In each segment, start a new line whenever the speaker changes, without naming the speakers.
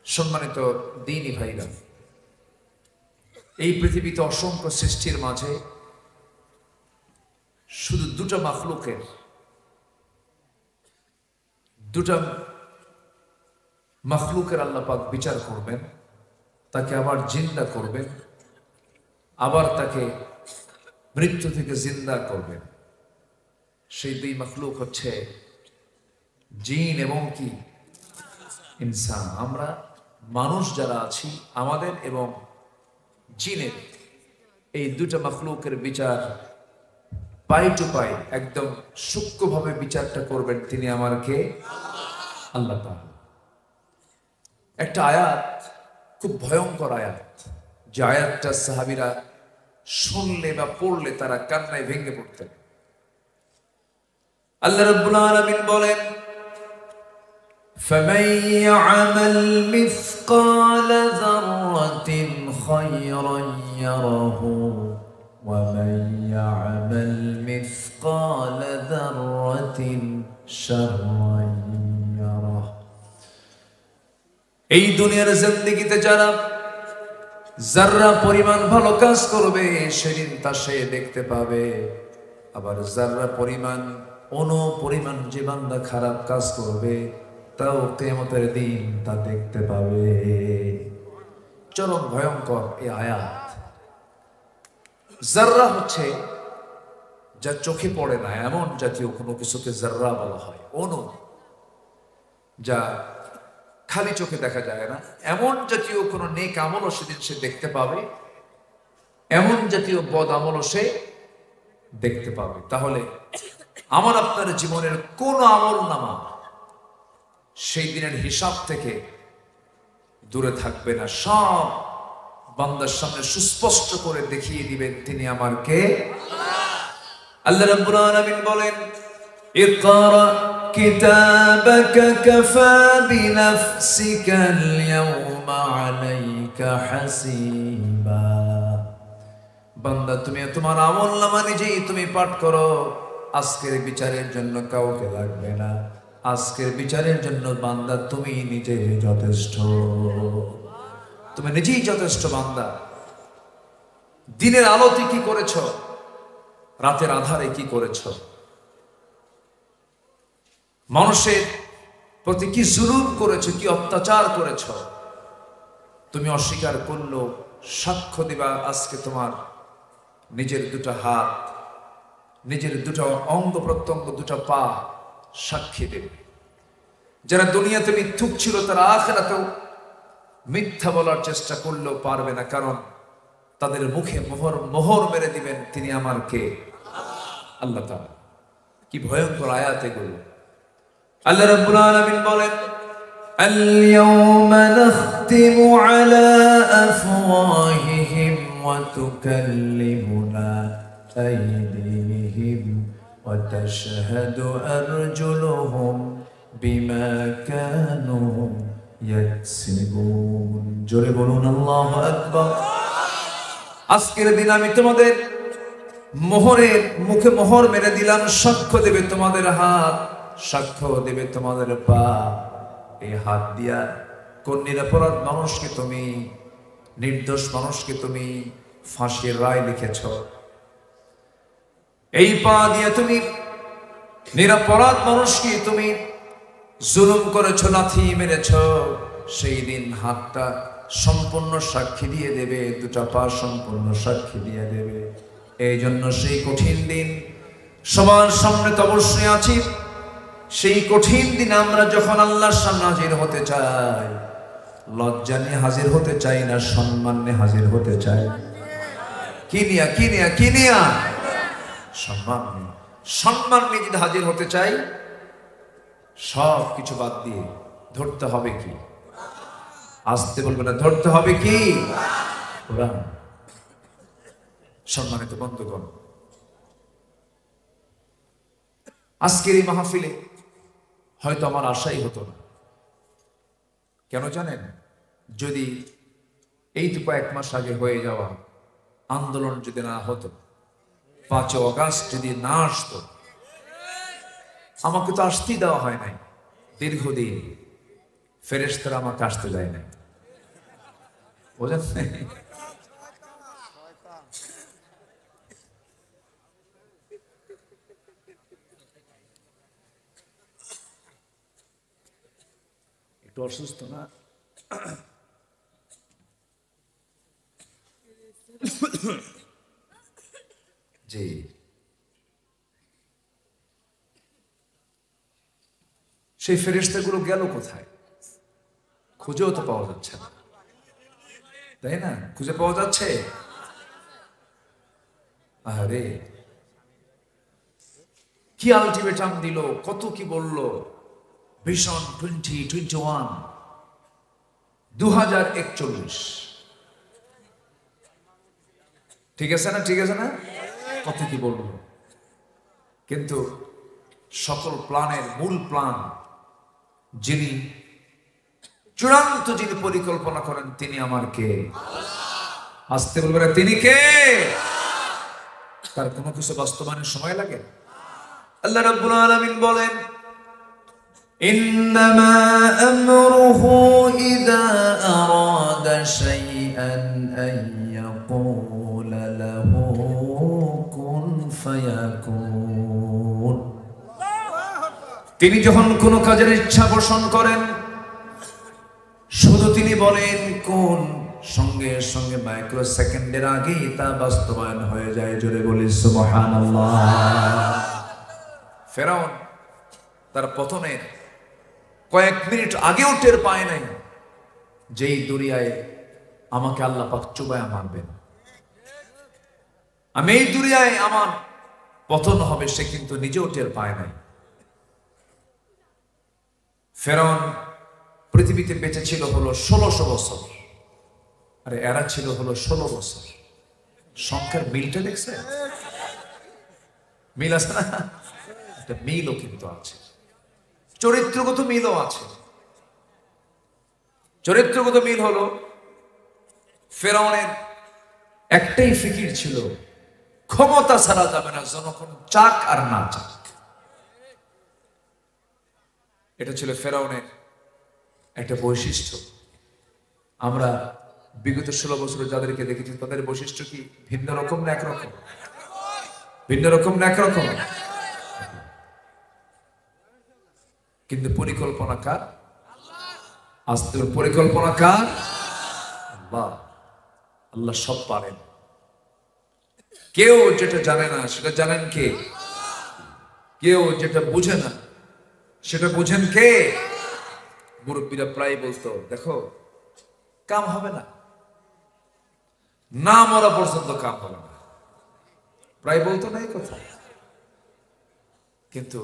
সম্মানিত দ্বীনি ভাইরা, এই পৃথিবীতে অসংখ্য সৃষ্টির মাঝে শুধু দুটা মাখলুকের আল্লাহ পাক বিচার করবেন, তাকে আবার জিন্দা করবেন, আবার তাকে মৃত্যু থেকে জিন্দা করবেন। সেই দুই মাখলুক হচ্ছে জিন এবং কি ইনসান। আমরা মানুষ যারা আছি, আমাদের এবং জিনের এই দুটা মাখলুকের বিচার পাই টু পাই একদম সূক্ষ্মভাবে বিচারটা করবেন তিনি আমার কে? আল্লাহ তাআলা। একটা আয়াত, খুব ভয়ঙ্কর আয়াত, যে আয়াতটা সাহাবীরা শুনলে বা পড়লে তারা কান্নায় ভেঙে পড়তেন। আল্লাহ রাব্বুল আলামিন বলেন, فَمَن يَعْمَلْ مِثْقَالَ ذَرَّةٍ خَيْرًا يَرَهُ وَمَن يَعْمَلْ مِثْقَالَ ذَرَّةٍ شَرًّا يَرَهُ। এই দুনিয়ার জিন্দেগিতে যারা যাররা পরিমাণ ভালো কাজ করবে সেদিন তা সে দেখতে পাবে, আবার যাররা পরিমাণ পরিমাণ যে বান্দা খারাপ কাজ করবে তাও কিয়ামতের দিন তা দেখতে পাবে। চরম ভয়ঙ্কর এই আয়াত। যাররা হচ্ছে যা চোখে পড়ে না এমন জাতীয় কোনো কিছুকে যাররা বলা হয়। যা খালি চোখে দেখা যায় না এমন জাতীয় কোনো নেক আমলও সেদিন সে দেখতে পাবে, এমন জাতীয় বদ আমলও সে দেখতে পাবে। তাহলে আমার আপনার জীবনের কোন আমল নামা সেই দিনের হিসাব থেকে দূরে থাকবে না। সব বান্দার সামনে সুস্পষ্ট করে দেখিয়ে দিবেন তিনি আমার কে? আল্লাহ রাব্বুল আলামিন বলেন, ইকরা কিতাবাকা কাফা বিনাফসিকা আল-ইয়াওমা আলাইকা হাসিবা। বান্দা তুমি তোমার আমলনামা নিজেই তুমি পাঠ করো, আজকের বিচারের জন্য কাউকে লাগবে না। আজকের বিচারের জন্য বান্দা তুমি নিজে যথেষ্ট, তুমি নিজেই যথেষ্ট বান্দা। দিনের আলোতে কি করেছ, রাতের আধারে কি করেছ, মানুষের প্রতি কি জুলুম করেছ, কি অত্যাচার করেছ, তুমি অস্বীকার করলো সাক্ষ্য দিবা। আজকে তোমার নিজের দুটো হাত, নিজের দুটো অঙ্গ প্রত্যঙ্গ, দুটো পা সাক্ষী দেবে। যারা দুনিয়াতে মিথ্যুক ছিল তারা আখিরাতেও মিথ্যা বলার চেষ্টা করলেও পারবে না, কারণ তাদের মুখে মোহর মেরে দিবেন তিনি আমার কে? আল্লাহ তাআলা। কি ভয়ঙ্কর আয়াত এগুলো। আল্লাহ রাব্বুল আলামিন বলেন, আল-ইয়াওমা নাখতিমু আলা আফওয়াহিহিম ওয়া তুকাল্লিমুনা আইদিহিম ওয়া তাশহাদু আরজুলুহুম বিমা কানু ইয়াকসিবুন। জোরে বলুন আল্লাহু আকবার। আজকের দিন আমি তোমাদের মুখে মোহর মেরে দিলাম, সাক্ষ্য দেবে তোমাদের হাত, সাক্ষ্য দেবে তোমাদের পা। এই হাত দিয়া কোন নিরপরাধ মানুষকে তুমি, নির্দোষ মানুষকে তুমি ফাঁসির রায় লিখেছ, এই পা দিয়ে তুমি নিরপরাধ মানুষকে তুমি জুলুম করেছ, লাথি মেরেছ। সেই দিন হাতটা সম্পূর্ণ সাক্ষী দিয়ে দেবে, দুটা পা সম্পূর্ণ সাক্ষী দিয়ে দেবে। এই জন্য সেই কঠিন দিন সবার সামনে তো অবশ্যই আছি। সেই কঠিন দিন আমরা যখন আল্লাহর সামনে হাজির হতে চাই, লজ্জা নিয়ে হাজির হতে চাই না, সম্মান নিয়ে হাজির হতে চাই। কি নিয়া সম্মান নিয়ে যদি হাজির হতে চাই, সব কিছু বাদ দিয়ে ধরতে হবে কি? আসতে বলবে না, ধরতে হবে কি? কোরআন। সম্মানিত বন্ধুগণ, আজকের এই মাহফিলে হয়তো আমার আশাই হতো না। কেন জানেন? যদি এই তো কয়েক মাস আগে হয়ে যাওয়া আন্দোলন যদি না হতো, 5 আগস্ট যদি না আসতো, আমাকে তো আসতেই দেওয়া হয় নাই দীর্ঘদিন। ফেরেশতারা আমাকে আসতে দেয় না। বোঝেন? একটু অসুস্থ না? জি, সেই ফেরেশতাগুলো গেল কোথায়? খুঁজেও তো পাওয়া যাচ্ছে না, তাই না? খুঁজে পাওয়া যাচ্ছে? আরে কি আলটিমেটাম দিল, কত কি বলল, ভিশন 2021, 2041, ঠিক আছে না? ঠিক আছে না? কত কি বলল, কিন্তু সকল প্ল্যানের মূল প্ল্যান যিনি চূড়ান্ত যিনি পরিকল্পনা করেন তিনি আমার কে? আসতে বলবে না, তিনি কে? তার কোনো কিছু বাস্তবায়নের সময় লাগে? আল্লাহ রাব্বুল আলামিন বলেন, ইন্নামা আমরুহু ইযা আরাদা শাইআন আন ইয়াকুলা লাহু কুন ফায়াকুন। তিনি যখন কোনো কাজের ইচ্ছা পোষণ করেন, শুধু তিনি বলেন কোন, সঙ্গে সঙ্গে মাইক্রো সেকেন্ডের আগেই তা বাস্তবায়ন হয়ে যায়। জোরে বলি সুবহানাল্লাহ। ফেরাউন তার পতনে কয়েক মিনিট আগেও টের পায় নাই যেই দুনিয়ায় আমাকে আল্লাহ পাক চুবায়া মারবেন, আমি এই দুনিয়ায় আমার পতন হবে, সে কিন্তু নিজেও টের পায় নাই। ফেরাউন পৃথিবীতে বেঁচে ছিল হলো 1600 বছর, আরে এরা ছিল হলো 16 বছর। সংখ্যার মিলটা দেখছে? মিল আছে না? একটা মিলও কিন্তু আছে, চরিত্রগত মিলও আছে। চরিত্রগত মিল হলো ফেরাউনের একটাই ফিকির ছিল, ক্ষমতা ছাড়া যাবে না, জনগণ চাক আর না চাক। এটা ছিল ফেরাউনের একটা বৈশিষ্ট্য। আমরা বিগত 16 বছরে যাদেরকে দেখেছি তাদের বৈশিষ্ট্য কি ভিন্ন রকম না একরকম? ভিন্ন রকম না একরকম? কিন্তু পরিকল্পনা কার? আস্তে পরিকল্পনা কার? আল্লাহ। আল্লাহ সব পারেন। কেউ যেটা জানে না সেটা জানেন কে? কেউ যেটা বুঝে না সেটা বুঝেন কে? মুরব্বীরা প্রায় বলতো, দেখো কাম হবে না, না মরা পর্যন্ত কাম হবে না, প্রায় বলতো না এই কথা। কিন্তু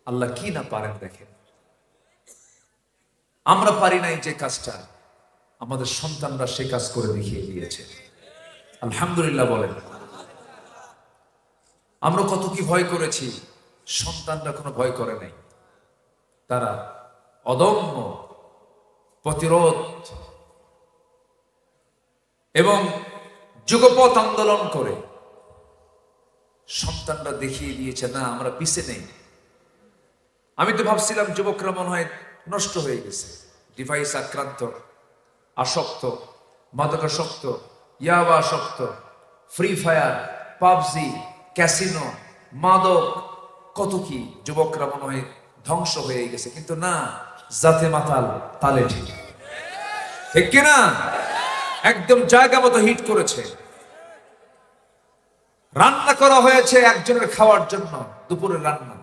আল্লাহ কি না পারেন দেখেন। আমরা পারি নাই যে কাজটা, আমাদের সন্তানরা সে কাজ করে দেখিয়ে দিয়েছে। আলহামদুলিল্লাহ বলেন। আমরা কত কি ভয় করেছি, সন্তানরা কোনো ভয় করে নাই। তারা অদম্য প্রতিরোধ এবং যুগপৎ আন্দোলন করে সন্তানরা দেখিয়ে দিয়েছে, না আমরা পিছে নেই। আমি তো ভাবছিলাম যুবকরা মনে হয় নষ্ট হয়ে গেছে, ডিভাইস আক্রান্ত, আসক্ত, মাদকাসক্ত, ইয়াবা আসক্ত, ফ্রি ফায়ার, পাবজি, ক্যাসিনো, মাদক, কত কি যুবকরা মনে হয় ধ্বংস হয়ে গেছে। কিন্তু না, জাতে মাতাল তালে ঠিক, ঠিক কিনা? একদম জায়গা মতো হিট করেছে। রান্না করা হয়েছে একজনের খাওয়ার জন্য, দুপুরের রান্না,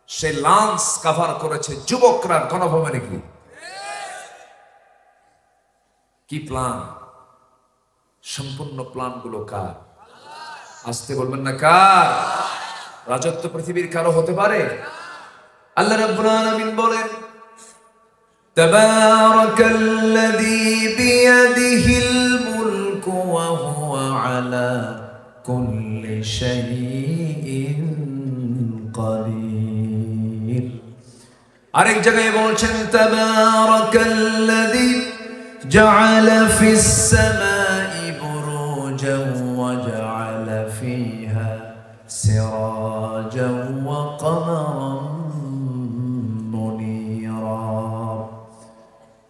সে লাঞ্চ কভার করেছে যুবকরা গণভবনে গিয়ে। কি প্ল্যান! সম্পূর্ণ প্ল্যান গুলো কার? আসতে বলবেন না কার? রাজত্ব পৃথিবীর কারো হতে পারে? আল্লাহ রাব্বুল আলামিন বলেন, তাবারাকাল্লাযী বিয়াদিহিল মুলকু ওয়া হুয়া আলা কুল্লি শাইইন কাদির। আরেক জায়গায় বলছেন, তাবারাকাল্লাযী জাআলা ফিস সামাই বুরুজান ওয়া জাআলা ফিহা সিরাজান ওয়া কমারান মুনীরা।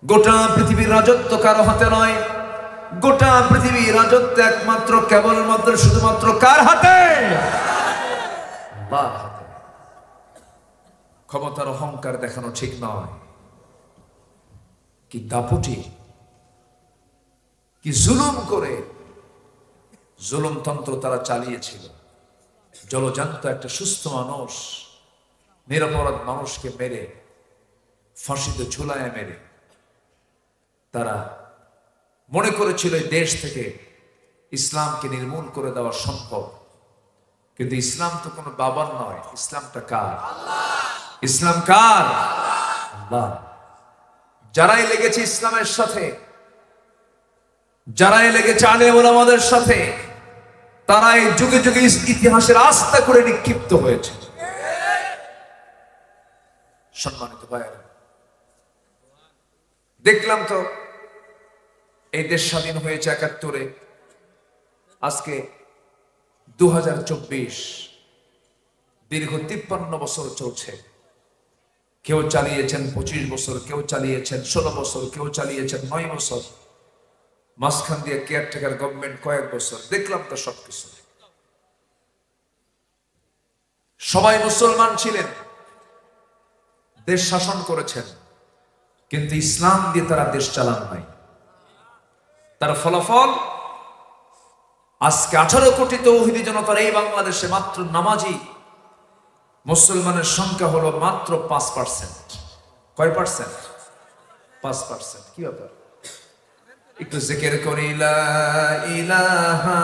গোটা পৃথিবীর রাজত্ব কারো হাতে নয়, গোটা পৃথিবীর রাজত্ব একমাত্র কেবলমাত্র শুধুমাত্র কার হাতে? আল্লাহর হাতে। ক্ষমতার অহংকার দেখানো ঠিক নয়। কি দাপুটি, কি জুলুম করে জুলুমতন্ত্র তারা চালিয়েছিল। জলজান্ত একটা সুস্থ মানুষ নিরপরাধ মানুষকে মেরে, ফাঁসিতে ঝুলায় মেরে তারা মনে করেছিল এই দেশ থেকে ইসলামকে নির্মূল করে দেওয়া সম্ভব। কিন্তু ইসলাম তো কোনো বাবার নয়, ইসলামটা কার? ইসলাম কার? আল্লাহ। যারাই লেগেছে ইসলামের সাথে, যারাই লেগেছে আলেম ওলামাদের সাথে, তারাই যুগে যুগে ইতিহাসের আস্থা করে নিক্ষিপ্ত হয়েছে। সম্মানিত ভাইয়েরা, দেখলাম তো এই দেশ স্বাধীন হয়েছে ৭১-এ, আজকে ২০২৪, দীর্ঘ ৫৩ বছর চলছে। কেউ চালিয়েছেন ২৫ বছর, কেউ চালিয়েছেন ১৬ বছর, কেউ চালিয়েছেন ৯ বছর, মাঝখান দিয়ে কেয়ারটেকার গভর্নমেন্ট কয়েক বছর। দেখলাম তো সবকিছু। সবাই মুসলমান ছিলেন, দেশ শাসন করেছেন, কিন্তু ইসলাম দিয়ে তারা দেশ চালান নাই। তার ফলাফল আজকে ১৮ কোটি তৌহিদি জনতার এই বাংলাদেশে মাত্র নামাজি মুসলমানের সংখ্যা হলো মাত্র ৫%। কয় পার্সেন্ট? ৫%। কি ব্যাপার? একটু জিকির করি লা ইলাহা,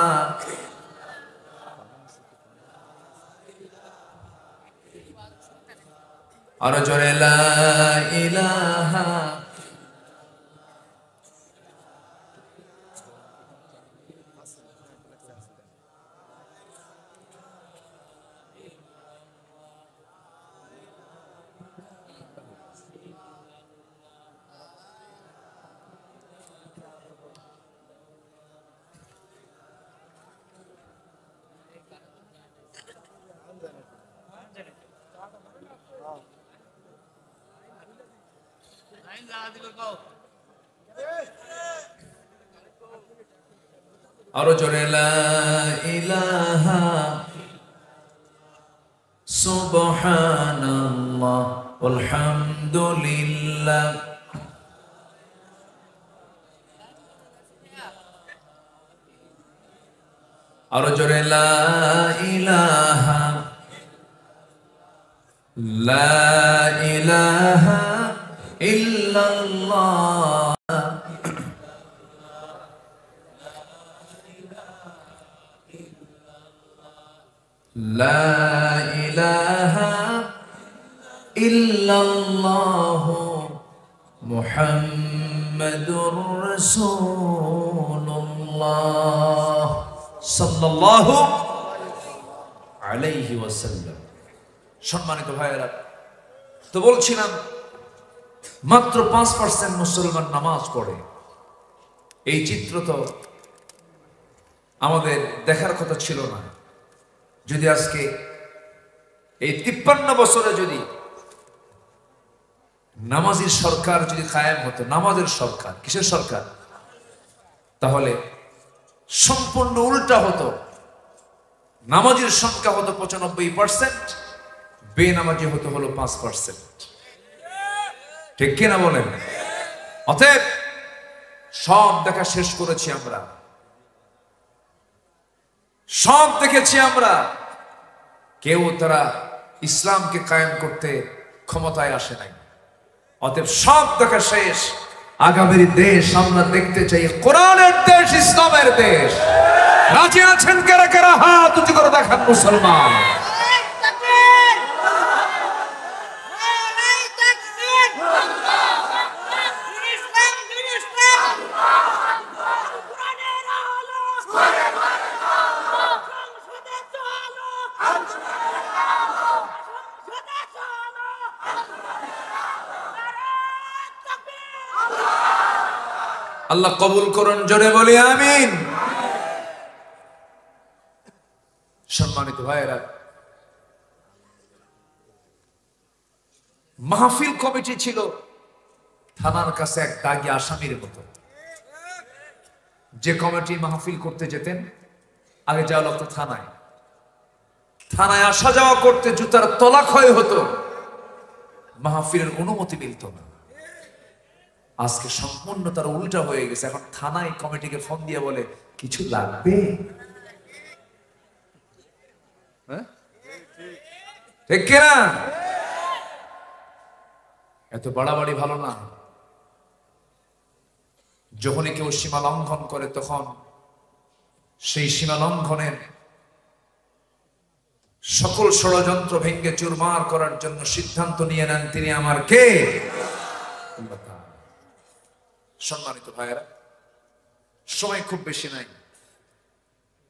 আর জোরে লা ইলাহা। আরো জোরে লা ইলাহা সুবহানাল্লাহ আলহামদুলিল্লাহ। আরো জোরে লা ইলাহা, লা ইলাহা ইল্লাল্লাহ, লা ইলাহা ইল্লাল্লাহ মুহাম্মাদুর রাসূলুল্লাহ সাল্লাল্লাহু আলাইহি ওয়াসাল্লাম। সম্মানিত ভাইয়েরা, তো বলছিলাম মাত্র ৫% মুসলমান নামাজ পড়ে। এই চিত্র তো আমাদের দেখার কথা ছিল না। যদি আজকে এই ৫৩ বছরে যদি নামাজের সরকার যদি কায়েম হতো, নামাজের সরকার, কিসের সরকার? তাহলে সম্পূর্ণ উল্টা হতো। নামাজের সংখ্যা হতো ৯৫%, বেনামাজি হতো হলো ৫%। ঠিক কিনা বলেন? অতএব সব দেখা শেষ করেছি আমরা, সব দেখেছি আমরা। কেউ তারা ইসলামকে কায়েম করতে ক্ষমতায় আসে নাই। অতএব সব দেখা শেষ। আগামীর দেশ আমরা দেখতে চাই কোরআনের দেশ, ইসলামের দেশ। রাজি আছেন কারা কারা? হাত উঁচু করে দেখান মুসলমান। আল্লাহ কবুল করুন, জোরে বলি আমিন। সম্মানিত ভাইয়েরা, মাহফিল কমিটি ছিল থানার কাছে এক দাগি আসামির মতো। যে কমিটি মাহফিল করতে যেতেন, আগে যাওয়া লাগতো থানায়, থানায় আসা যাওয়া করতে জুতার তলা ক্ষয় হতো, মাহফিলের অনুমতি মিলত না। আজকে সম্পূর্ণ তার উল্টা হয়ে গেছে। এখন থানায় কমিটিকে ফোন দিয়ে বলে কিছু লাগবে, ঠিক কিনা? এত বাড়াবাড়ি ভালো না। যখনই কেউ সীমা লঙ্ঘন করে, তখন সেই সীমা লঙ্ঘনের সকল ষড়যন্ত্র ভেঙ্গে চুরমার করার জন্য সিদ্ধান্ত নিয়ে নেন তিনি আমার কে? সম্মানিত ভাইয়েরা, সময় খুব বেশি নাই,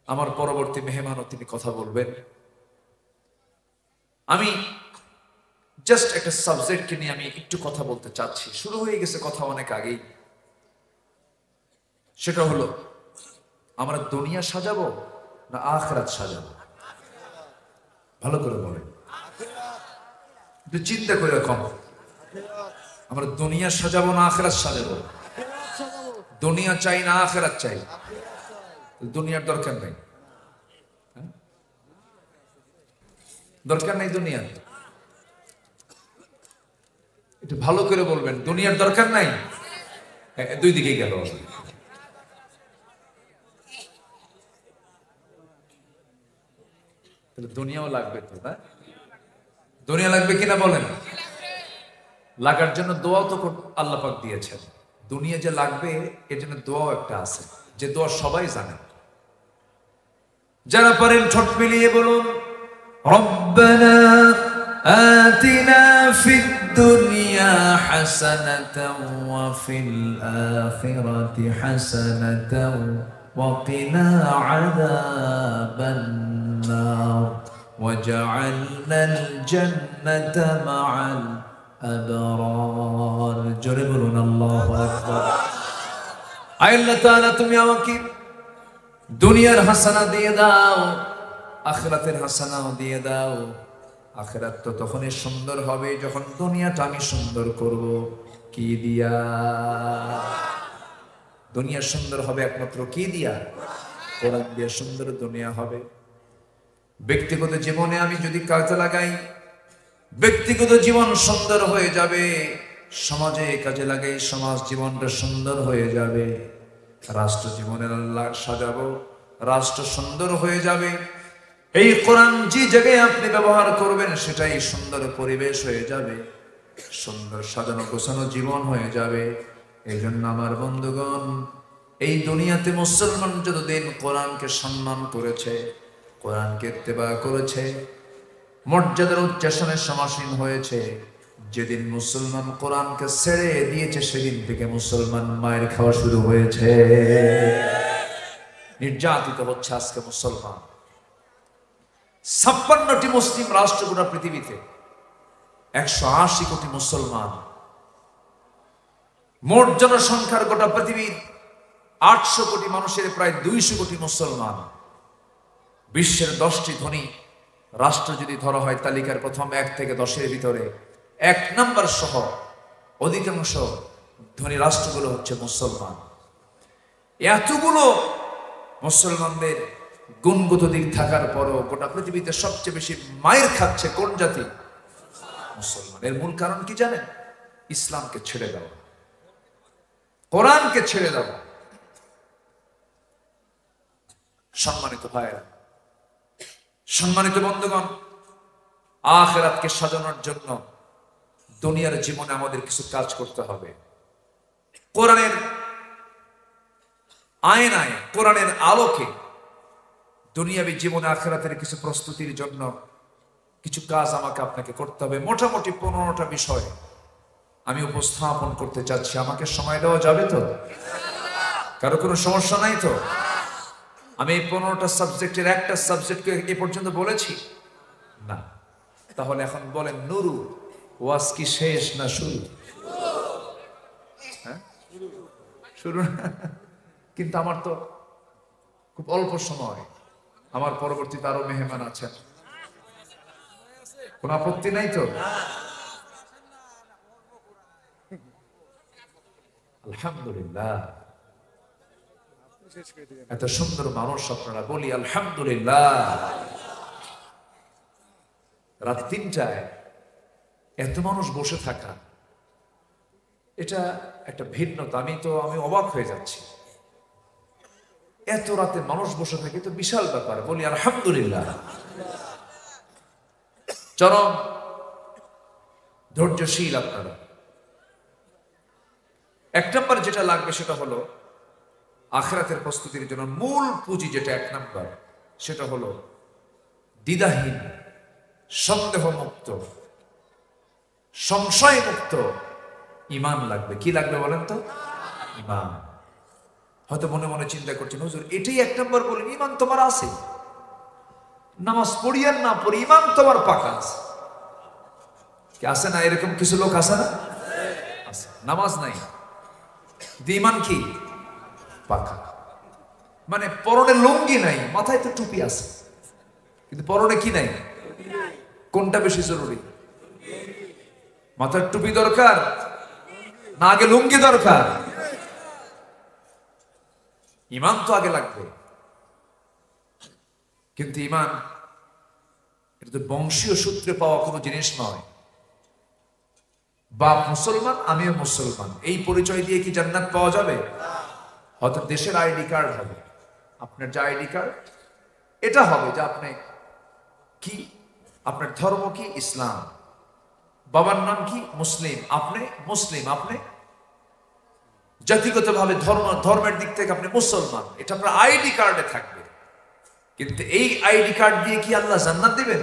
আমার পরবর্তী মেহমানও তিনি কথা বলবেন। আমি জাস্ট একটা সাবজেক্টকে নিয়ে আমি একটু কথা বলতে চাচ্ছি। শুরু হয়ে গেছে কথা অনেক আগেই। সেটা হলো, আমরা দুনিয়া সাজাবো না আখিরাত সাজাবো? ভালো করে বলেন, একটু চিন্তা করে কম। আমরা দুনিয়া সাজাবো না আখিরাত সাজাবো? দুনিয়া চাই না আখিরাত চাই? দুনিয়ার দরকার নেই, দরকার নেই দুনিয়ার। একটু ভালো করে বলবেন, দুনিয়ার দরকার নাই? দুই দিকে গেল। দুনিয়াও লাগবে তো, না? দুনিয়া লাগবে কিনা বলেন? লাগার জন্য দোয়াও তো আল্লাহ পাক দিয়েছেন। দুনিয়া যে লাগবে এর জন্য দোয়াও একটা আছে, যে দোয়া সবাই জানে। যারা পারেন ঠোঁট মিলিয়ে বলুন, রব্বানা আতিনা ফিদ দুনিয়া হাসানাতাও ওয়া ফিল আখিরাতি হাসানাতাও ওয়া কিনা আযাবান নার ওয়াজআলনাল জান্নাতা মা'আল আবরার। জোরে বলুন আল্লাহু আকবার। আল্লাহ তাআলা তুমি আমাকে দুনিয়ার হাসানা দিয়ে দাও, আখিরাতের হাসানাও দিয়ে দাও। আখিরাত তো তখনই সুন্দর হবে যখন দুনিয়াটা আমি সুন্দর করব। কি দিয়া? দুনিয়া সুন্দর হবে একমাত্র কি দিয়া? কোরআন দিয়ে সুন্দর দুনিয়া হবে। ব্যক্তিগত জীবনে আমি যদি কাজে লাগাই, ব্যক্তিগত জীবন সুন্দর হয়ে যাবে। সমাজে কাজে লাগাই, সমাজ জীবনটা সুন্দর হয়ে যাবে। রাষ্ট্র জীবনের আল্লাহ সাজাবো, রাষ্ট্র সুন্দর হয়ে যাবে। এই কোরআন যে জায়গায় আপনি ব্যবহার করবেন সেটাই সুন্দর পরিবেশ হয়ে যাবে, সুন্দর সাজানো গোছানো জীবন হয়ে যাবে। এই জন্য আমার বন্ধুগণ, এই দুনিয়াতে মুসলমান যতদিন কোরআনকে সম্মান করেছে, কোরআনকে ইত্তেবা করেছে, মর্যাদার উচ্চাসনে সমাসীন হয়েছে, যেদিন মুসলমান কোরআনকে ছেড়ে দিয়েছে সেদিন থেকে মুসলমান মায়ের খাওয়া শুরু হয়েছে। নির্যাতিত হচ্ছে আজকে মুসলমান। 56টি মুসলিম রাষ্ট্র গোটা পৃথিবীতে, 180 কোটি মুসলমান। মোট জনসংখ্যার গোটা পৃথিবীর 800 কোটি মানুষের প্রায় 200 কোটি মুসলমান। বিশ্বের 10টি ধনী রাষ্ট্র যদি ধরা হয়, তালিকার প্রথম 1 থেকে 10-এর ভিতরে 1 নম্বর সহ অধিকাংশ ধনী রাষ্ট্রগুলো হচ্ছে মুসলমান। এতগুলো মুসলমানদের গুণগত দিক থাকার পরও গোটা পৃথিবীতে সবচেয়ে বেশি মায়ের খাচ্ছে কোন জাতি? মুসলমান। এর মূল কারণ কি জানেন? ইসলামকে ছেড়ে দেওয়া, কোরআনকে ছেড়ে দেওয়া। সম্মানিত ভাইয়েরা, সম্মানিত বন্ধুগণ, আখিরাতকে সাজানোর জন্য দুনিয়ার জীবনে আমাদের কিছু কাজ করতে হবে। কোরআনের আয়নায়, কোরআনের আলোকে দুনিয়াবী জীবনে আখিরাতের কিছু প্রস্তুতির জন্য কিছু কাজ আমাকে আপনাকে করতে হবে। মোটামুটি 15টা বিষয় আমি উপস্থাপন করতে চাচ্ছি। আমাকে সময় দেওয়া যাবে তো? কারো কোনো সমস্যা নাই তো? আমি এই 15টা সাবজেক্টের একটা সাবজেক্টকে এ পর্যন্ত বলেছি না? তাহলে এখন বলেন, নুরু ওয়াজ কি শেষ না শুরু? হ্যাঁ, শুরু না? কিন্তু আমার তো খুব অল্প সময়, আমার পরবর্তীতে আরো মেহমান আছেন। কোন আপত্তি নাই তো? আলহামদুলিল্লাহ। এত সুন্দর মানুষ আপনারা, বলি আলহামদুলিল্লাহ। রাত 3টায় এত মানুষ বসে থাকা, এটা একটা ভিন্নতা। আমি অবাক হয়ে যাচ্ছি, এত রাতে মানুষ বসে থাকে, তো বিশাল ব্যাপার, বলি আলহামদুলিল্লাহ। চরম ধৈর্যশীল আপনারা। 1 নম্বর যেটা লাগবে সেটা হলো আখিরাতের প্রস্তুতির জন্য মূল পুঁজি, যেটা 1 নম্বর, সেটা হলো দ্বিধাহীন, সন্দেহ মুক্ত, সংশয় মুক্ত ঈমান লাগবে। কি লাগবে বলেন তো? ঈমান। হয়তো মনে মনে চিন্তা করছেন, হুজুর এটাই 1 নম্বর বলেন, ঈমান তোমার আছে, নামাজ পড়ি আর না পড়ি ঈমান তোমার পাকা আছে। কি আছে না? এরকম কিছু লোক আছে না? আছে। নামাজ নাই, ঈমান কি পাকা। মানে পরনে লুঙ্গি নাই, মাথায় তো টুপি আছে, কিন্তু পরনে কি নাই? কোনটা বেশি জরুরি? মাথার টুপি দরকার না আগে লুঙ্গি দরকার? ঈমান তো আগে লাগবে। কিন্তু ঈমান এটা তো বংশীয় সূত্রে পাওয়া কোনো জিনিস নয়। বাপ মুসলমান, আমিও মুসলমান, এই পরিচয় দিয়ে কি জান্নাত পাওয়া যাবে? হয়তো দেশের আইডি কার্ড হবে, আপনার যে আইডি কার্ড এটা হবে যে আপনি কি, আপনার ধর্ম কি? ইসলাম। বাবার নাম কি? মুসলিম। আপনি মুসলিম, আপনি জাতিগতভাবে ধর্মের দিক থেকে আপনি মুসলমান, এটা আপনার আইডি কার্ডে থাকবে। কিন্তু এই আইডি কার্ড দিয়ে কি আল্লাহ জান্নাত দিবেন?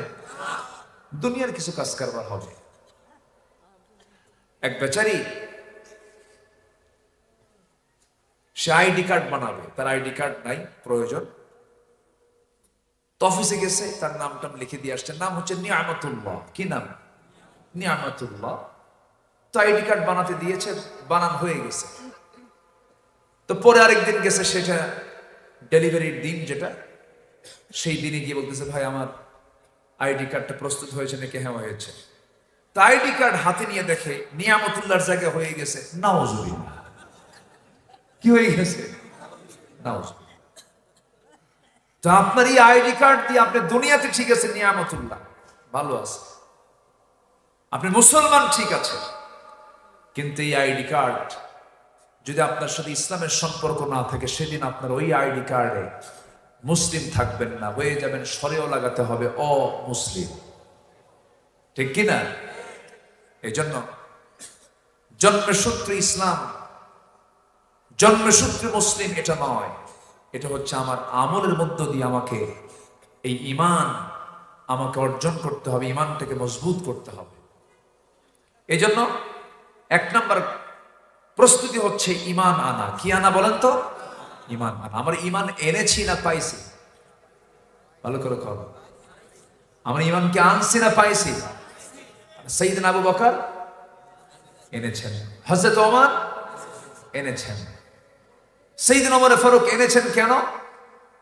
দুনিয়ার কিছু কাজ কারবার হবে। এক বেচারি, সে আইডি কার্ড বানাবে, তার আইডি কার্ড নাই, প্রয়োজন। তো অফিসে গেছে, তার নামটা লিখে দিয়ে আসছে, নাম হচ্ছে নিয়ামতুল্লাহ। কি নাম? নিয়ামতুল্লাহ। তো আইডি কার্ড বানাতে দিয়েছে, বানান হয়ে গেছে। তো পরে আরেকদিন গেছে, সেটা ডেলিভারির দিন, যেটা সেই দিনে গিয়ে বলতেছে, ভাই আমার আইডি কার্ডটা প্রস্তুত হয়েছে নাকি? হ্যাঁ হয়েছে। তো আইডি কার্ড হাতে নিয়ে দেখে নিয়ামতুল্লাহর জায়গায় হয়ে গেছে নাউজুবিল্লাহ। কি হয়ে গেছে? নাউজুবিল্লাহ। তো আপনার এই আইডি কার্ড দিয়ে আপনি দুনিয়াতে ঠিক আছে, নিয়ামতুল্লাহ ভালো আছে, আপনি মুসলমান ঠিক আছে, কিন্তু এই আইডি কার্ড যদি আপনার সাথে ইসলামের সম্পর্ক না থাকে, সেদিন আপনার ওই আইডি কার্ডে মুসলিম থাকবেন না, হয়ে যাবেন, সরেও লাগাতে হবে অমুসলিম। ঠিক কিনা? এই জন্য জন্মসূত্রে ইসলাম, জন্মসূত্রে মুসলিম এটা নয়, এটা হচ্ছে আমার আমলের মধ্য দিয়ে আমাকে এই ঈমান আমাকে অর্জন করতে হবে, ঈমানটাকে মজবুত করতে হবে। এই জন্য 1 নম্বর প্রস্তুতি হচ্ছে ঈমান আনা। কি আনা বলেন তো? ঈমান আনা। আমার ঈমান এনেছি না পাইছি? ভালো করে কর। আমার ঈমান কি আনছি না পাইছি? সাইয়েদনা আবু বকর এনেছেন, হযরত ওমর এনেছেন, সাইয়েদনা ওমর ফারুক এনেছেন। কেন?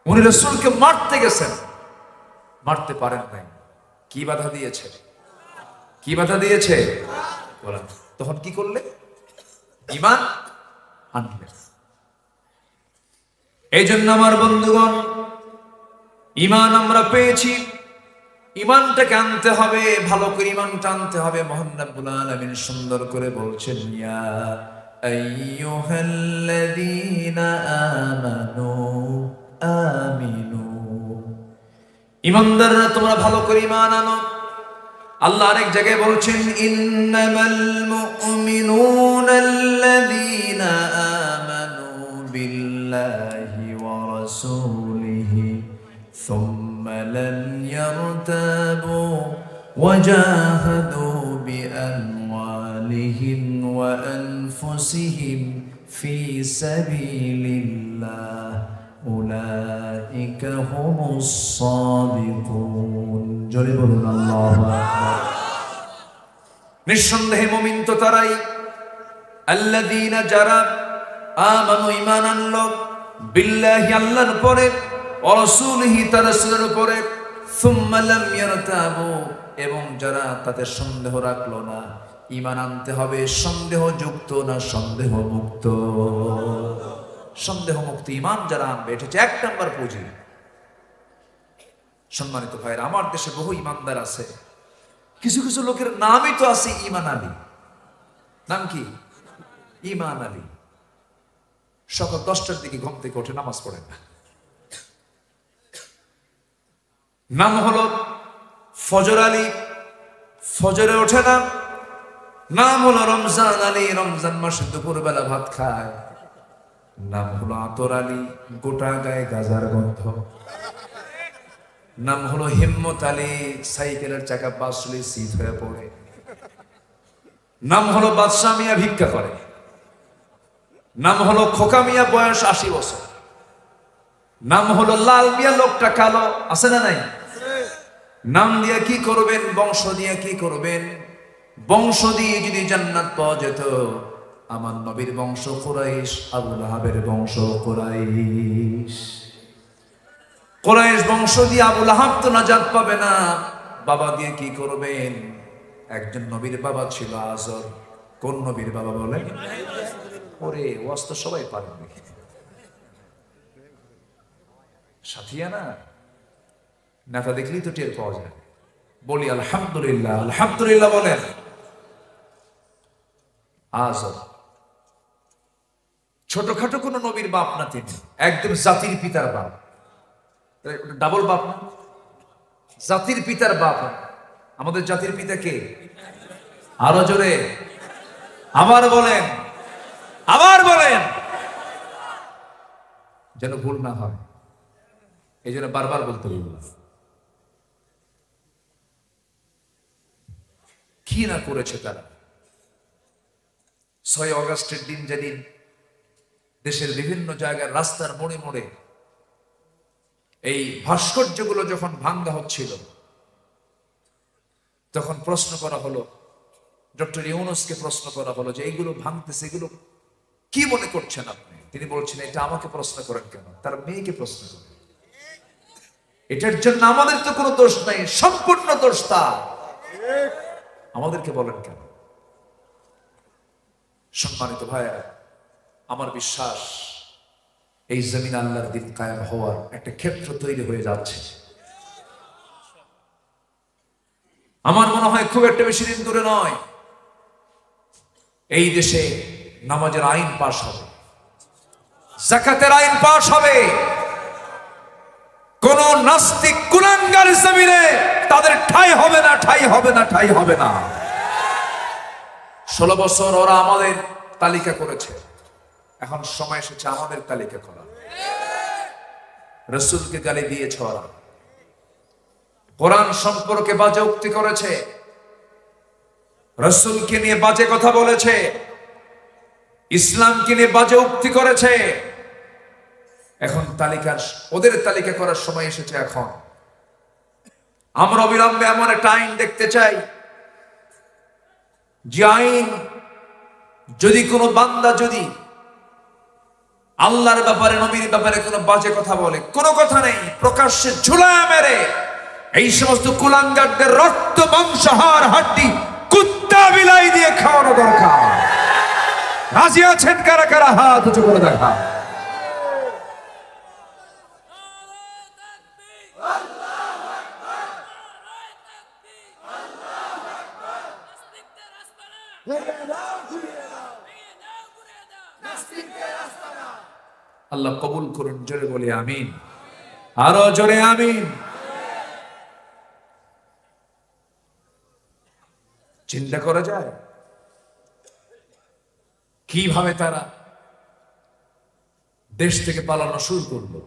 উনি রাসূলকে মারতে গেছেন, মারতে পারেন নাই। কি বাধা দিয়েছে? কি বাধা দিয়েছে? বলেন। তখন কি করলে? ঈমান আনলে। এই জন্য আমার বন্ধুগণ, ঈমান আমরা পেয়েছি, ঈমানটাকে আনতে হবে, ভালো করে ঈমানটা আনতে হবে। মহান রব্বুল আলামিন সুন্দর করে বলছেন, ইয়া আইয়ুহাল্লাযীনা আমানু আমিনু। ঈমানদাররা তোমরা ভালো করে ঈমান আনো। আল্লাহ আরেক জায়গায় বলছেন, ইন্নামাল মুমিনুনা আল্লাযীনা আমানু বিল্লাহি ওয়া রাসূলিহি সুম্মা লাম ইয়ারতাবু ওয়া জাহাদু বিআমওয়ালিহিম ওয়া আনফুসিহিম ফি সাবিলিল্লাহ উলাইকা হুমুস সাদিকুন। জোরে বলুন আল্লাহু আকবার। নিঃসন্দেহে মুমিন তো তারাই, আল্লাযীনা যারা আমানু ঈমান আনলো, বিল্লাহি আল্লাহর উপরে, ওয়া রাসূলিহি তার রাসূলের উপরে, সুম্মা লাম ইয়ারতাবু এবং যারা তাতে সন্দেহ রাখলো না, ঈমান আনতে হবে সন্দেহযুক্ত না সন্দেহ মুক্ত? সন্দেহ মুক্ত ঈমান যারা আনবে, এটা হচ্ছে 1 নম্বর পুঁজি। সম্মানিত ভাইরা, আমার দেশে বহু ঈমানদার আছে, কিছু কিছু লোকের নামই তো আছে ঈমান আলী। নাম কি? ঈমান আলী। সকাল 10টার দিকে ঘুম থেকে উঠে নামাজ পড়েন না। নাম হলো ফজর আলী, ফজরে ওঠে না। নাম হলো রমজান আলী, রমজান মাসে দুপুরবেলা ভাত খায়। নাম হলো আতর আলী, গোটা গায়ে গাজার গন্ধ। নাম হলো হিম্মত আলী, সাইকেলের চাকা বাসলে শীত হয়ে পড়ে। নাম হলো বাদশাহ মিয়া, ভিক্ষা করে। নাম হলো খোকা মিয়া, বয়স 80 বছর। নাম হলো লাল মিয়া, লোকটা কালো, আছে না নাই? নাম দিয়ে কি করবেন? বংশ দিয়ে কি করবেন? বংশ দিয়ে যদি জান্নাত পাওয়া যেত, আমার নবীর বংশ কুরাইশ, আবু লাহাবের বংশ কুরাইশ। কুরাইশ বংশ দিয়ে আবু লাহাব তো নাজাত পাবে না। বাবা দিয়ে কি করবেন? একজন নবীর বাবা ছিল আজর। কোন নবীর বাবা বলেন? ওরে ওয়াজ তো সবাই পারেন নাকি? সাথিয়া না, নেতা দেখলেই তো টের পাওয়া যায়। বলি আলহামদুলিল্লাহ, আলহামদুলিল্লাহ বলেন। আজর ছোটখাটো কোন নবীর বাপ না, তিনি একদম জাতির পিতার বাপ। ডাবল বাপ না, জাতির পিতার বাপ। আমাদের জাতির পিতা কে? আরো জোরে আবার বলেন, আবার বলেন, যেন ভুল না হয়, এই জন্য বারবার বলতে বলবো। কি না করেছে তারা। 6 আগস্টের দিন, যেদিন দেশের বিভিন্ন জায়গায় রাস্তার মোড়ে মোড়ে এই ভাস্কর্যগুলো যখন ভাঙ্গা হচ্ছিল, তখন প্রশ্ন করা হলো, ডক্টর ইউনূসকে প্রশ্ন করা হলো যে এইগুলো ভাঙতেছে, এগুলো কি মনে করছেন আপনি? তিনি বলছেন, এটা আমাকে প্রশ্ন করেন কেন? তার মেয়েকে প্রশ্ন করেন। এটার জন্য আমাদের তো কোনো দোষ নাই, সম্পূর্ণ দোষ তার। আমাদেরকে বলেন কেন? সম্মানিত ভাইয়েরা, আমার বিশ্বাস এই জমিন আল্লাহর দিন কায়েম হওয়ার একটা ক্ষেত্র তৈরি হয়ে যাচ্ছে। আমার মনে হয় খুব একটা বেশি দিন দূরে নয়, এই দেশে নামাজের আইন পাশ হবে, যাকাতের আইন পাশ হবে। কোন নাস্তিক কুলাঙ্গার জমিনে তাদের ঠাঁই হবে না, ঠাঁই হবে না, ঠাঁই হবে না। 16 বছর ওরা আমাদের তালিকা করেছে, এখন সময় এসেছে আমাদের তালিকা করা। রাসূলকে গালি দিয়েছে ওরা, কোরআন সম্পর্কে বাজে উক্তি করেছে, রাসূলকে নিয়ে বাজে কথা বলেছে, ইসলামকে নিয়ে বাজে উক্তি করেছে। এখন ওদের তালিকা করার সময় এসেছে। এখন আমরা অবিলম্বে এমন একটা আইন দেখতে চাই, যে আইন যদি কোনো বান্দা যদি আল্লাহর ব্যাপারে, নবীর ব্যাপারে কোনো বাজে কথা বলে, কোনো কথা নেই, প্রকাশ্যে ঝুলায় মেরে এই সমস্ত কুলাঙ্গারদের রক্ত, মাংস, হাড়, হাড্ডি কুত্তা বিলাই দিয়ে খাওয়ানো দরকার। রাজি আছেন কারা কারা? হাত উঁচু করে দেখা। আল্লাহ কবুল করুন, জোরে বলি আমিন, আরো জোরে আমিন। চিন্তা করা যায় কিভাবে তারা দেশ থেকে পালানো শুরু করলো।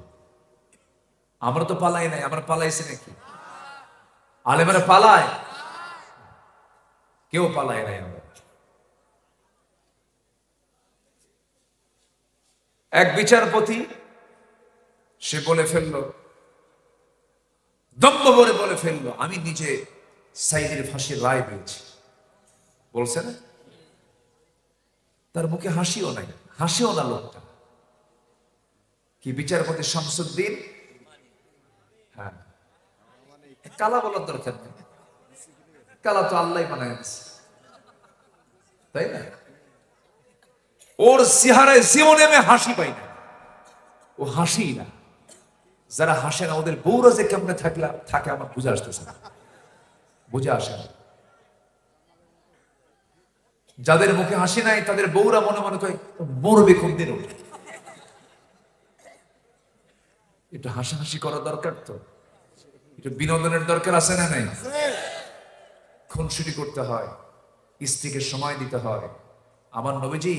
আমরা তো পালাই নাই, আমরা পালাইছি নাকি? আলেমেরা পালায়? কেউ পালায় নাই। আমরা এক বিচারপতি, সে বলে ফেললো, দম্ভ ভরে বলে ফেললো, আমি নিজে সাইদের ফাঁসির রায় পেয়েছি। বলছে না? তার মুখে হাসিও নাই, হাসিও না লোকটা। কি বিচারপতি শামসুদ্দিন? হ্যাঁ, কালা বলার দরকার নেই, কালা তো আল্লাহ বানায় দিয়েছে। তাই না? ওর চেহারায় জীবনে আমি হাসি পাই না, ও হাসি না। যারা হাসে না ওদের বউরা যে কেমনে থাকে আমার বুঝে আসতেছে না, বুঝে আসে না। যাদের মুখে হাসি নাই তাদের বউরা মনে মনে করে মরবে কোন দিন ওঠে। একটু হাসাহাসি করা দরকার, তো একটু বিনোদনের দরকার আছে না নাই? খুনসুটি করতে হয়, স্ত্রীকে সময় দিতে হয়। আমার নবীজি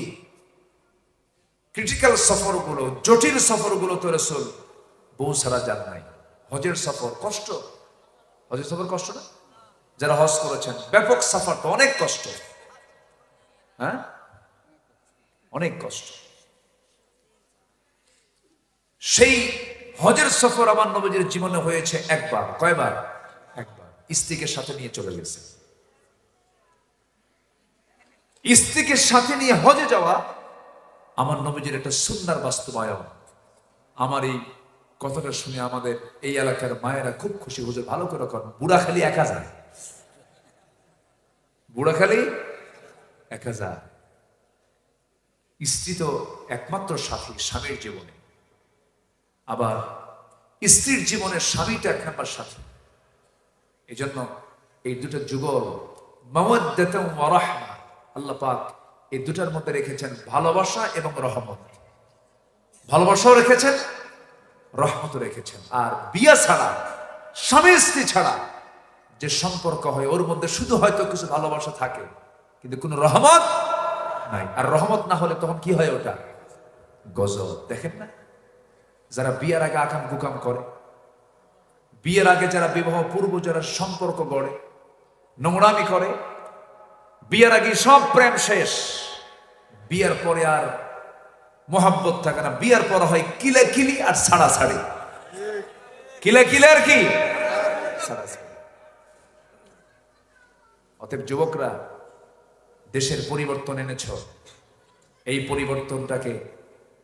ক্রিটিক্যাল সফরগুলো, জটিল সফরগুলো তো রাসূল বউ ছাড়া যান নাই। হজের সফর কষ্ট, হজের সফর কষ্ট না? যারা হজ করেছেন ব্যাপক সফর তো অনেক কষ্ট, হ্যাঁ অনেক কষ্ট। সেই হজের সফর আমার নবীজির জীবনে হয়েছে একবার। কয়বার? একবার। স্ত্রীকে সাথে নিয়ে চলে গেছে। স্ত্রীকে সাথে নিয়ে হজে যাওয়া আমার নবীজির একটা সুন্নার বাস্তবায়ন। আমার এই কথাটা শুনে আমাদের এই এলাকার মায়েরা খুব খুশি। হুজুর ভালো করে করেন। বুড়াখালী একা যায়, বুড়াখালী একা যায়। স্ত্রী তো একমাত্র সাথী স্বামীর জীবনে, আবার স্ত্রীর জীবনে স্বামীটা এক নাম্বার সাথী। এই জন্য এই দুটো যুগল মাওয়াদ্দাতুন ওয়া রাহমা, আল্লাহ পাক এই দুটার মধ্যে রেখেছেন ভালোবাসা এবং রহমত। ভালোবাসাও রেখেছেন, রহমতও রেখেছেন। আর বিয়ে ছাড়া, স্বামী স্ত্রী ছাড়া যে সম্পর্ক হয় ওর মধ্যে শুধু হয়তো কিছু ভালোবাসা থাকে কিন্তু কোনো রহমত নাই। আর রহমত না হলে তখন কি হয়? ওটা গজব। দেখেন না, যারা বিয়ের আগে আকাম কুকাম করে, বিয়ের আগে যারা বিবাহ পূর্ব যারা সম্পর্ক গড়ে, নোংরামি করে, বিয়ের আগে সব প্রেম শেষ, বিয়ের পরে আর মোহাব্বত থাকে না। বিয়ের পর হয় কিলাকিলি আর ছাড়াছাড়ি। কিলাকিলি আর কি ছাড়াছাড়ি। অতএব যুবকরা, দেশের পরিবর্তন এনেছ, এই পরিবর্তনটাকে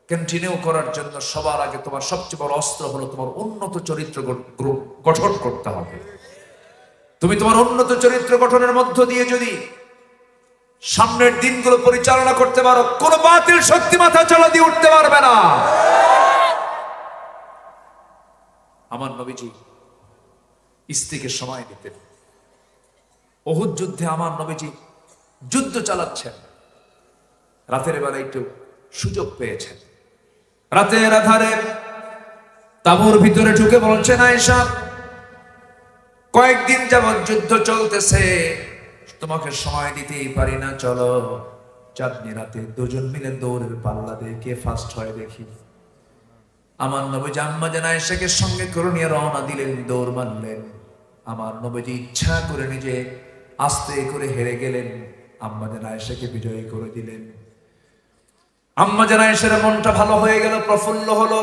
কন্টিনিউ করার জন্য সবার আগে তোমার সবচেয়ে বড় অস্ত্র হলো তোমার উন্নত চরিত্র গঠন করতে হবে। তুমি তোমার উন্নত চরিত্র গঠনের মধ্য দিয়ে যদি সামনের দিনগুলো পরিচালনা করতে পারো, কোন বাতিল শক্তি মাথা চালা দিয়ে উঠতে পারবে না। আমার নবীজি স্ত্রীকে সময় দিতেন। উহুদ যুদ্ধে আমার নবীজি যুদ্ধ চালাচ্ছেন, রাতের বেলা একটু সুযোগ পেয়েছেন। রাতের আধারে তাঁবুর ভিতরে ঢুকে বলছেন, আয়েশা কয়েকদিন যাবৎ যুদ্ধ চলতেছে, তোমাকে সময় দিতেই পারি না, চলো চাঁদনি রাতে দুজন মিলে দৌড়ের পাল্লা দিয়ে কে ফার্স্ট হয় দেখি। আমার নবীজি আম্মা জান আয়েশাকে সঙ্গে করে নিয়ে রওনা দিলেন, দৌড় মারলেন। আমার নবীজি ইচ্ছা করে নিজে আস্তে করে হেরে গেলেন, আম্মা জান আয়েশাকে বিজয়ী করে দিলেন। আম্মা জান আয়েশার মনটা ভালো হয়ে গেল, প্রফুল্ল হলো।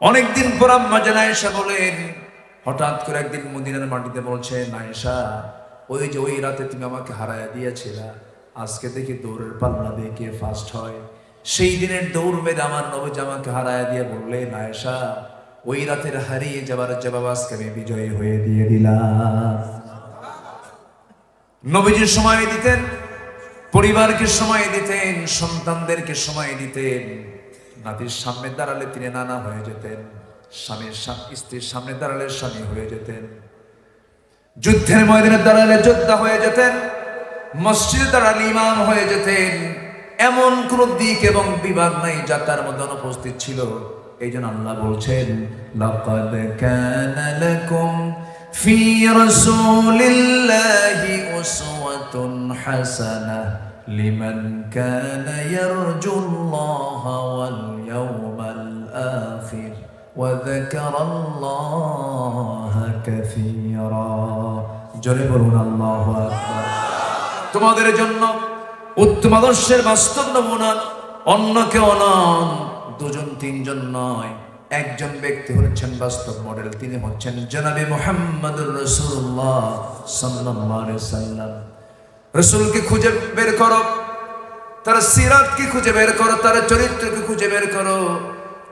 অনেকদিন পর আম্মা জান আয়েশা বলেন, হঠাৎ করে একদিন মদিনার মাটিতে বলছেন, আয়েশা ওই যে ওই রাতে তুমি আমাকে হারায়া দিয়েছিলা, আজকে দেখি দৌড়ের পাল্লা দিয়ে কে ফার্স্ট হয়। সেই দিনের দৌড় মেরে আমার নবীজি আমাকে হারায়া দিয়ে বললেন, আয়েশা ওই রাতের হারিয়ে যাবার জবাব আজকে আমি বিজয়ী হয়ে দিয়ে দিলাম। নবীজি সময় দিতেন, পরিবারকে সময় দিতেন, সন্তানদেরকে সময় দিতেন। নাতির সামনে দাঁড়ালে তিনি নানা হয়ে যেতেন, স্ত্রীর সামনে দাঁড়ালে স্বামী হয়ে যেতেন, যুদ্ধের ময়দানে দাঁড়ালে যোদ্ধা হয়ে যেতেন, মসজিদে দাঁড়ালে ইমাম হয়ে যেতেন। এমন কোন দিক এবং বিভাগ নাই যা তার মধ্যে অনুপস্থিত ছিল। এই জন্য আল্লাহ বলছেন, লাকাদ কানা লাকুম ফি রাসূলিল্লাহি উসওয়াতুন হাসানাহ লিমান কানা ইয়ারজুল্লাহা ওয়াল ইয়াওমাল আখির ওয়া যাকারাল্লাহা কাসীরা। জোরে বলুন আল্লাহু আকবার। তোমাদের জন্য উত্তম আদর্শের বাস্তব নমুনা অন্য কেউ নন, দুজন তিনজন নয়, একজন ব্যক্তি হচ্ছেন বাস্তব মডেল। তিনি হচ্ছেন জনাবে মুহাম্মদুর রাসূলুল্লাহ সাল্লাল্লাহু আলাইহি সাল্লাম। রাসূলকে খুঁজে বের করো, তার সিরাতকে খুঁজে বের করো, তার চরিত্রকে খুঁজে বের করো।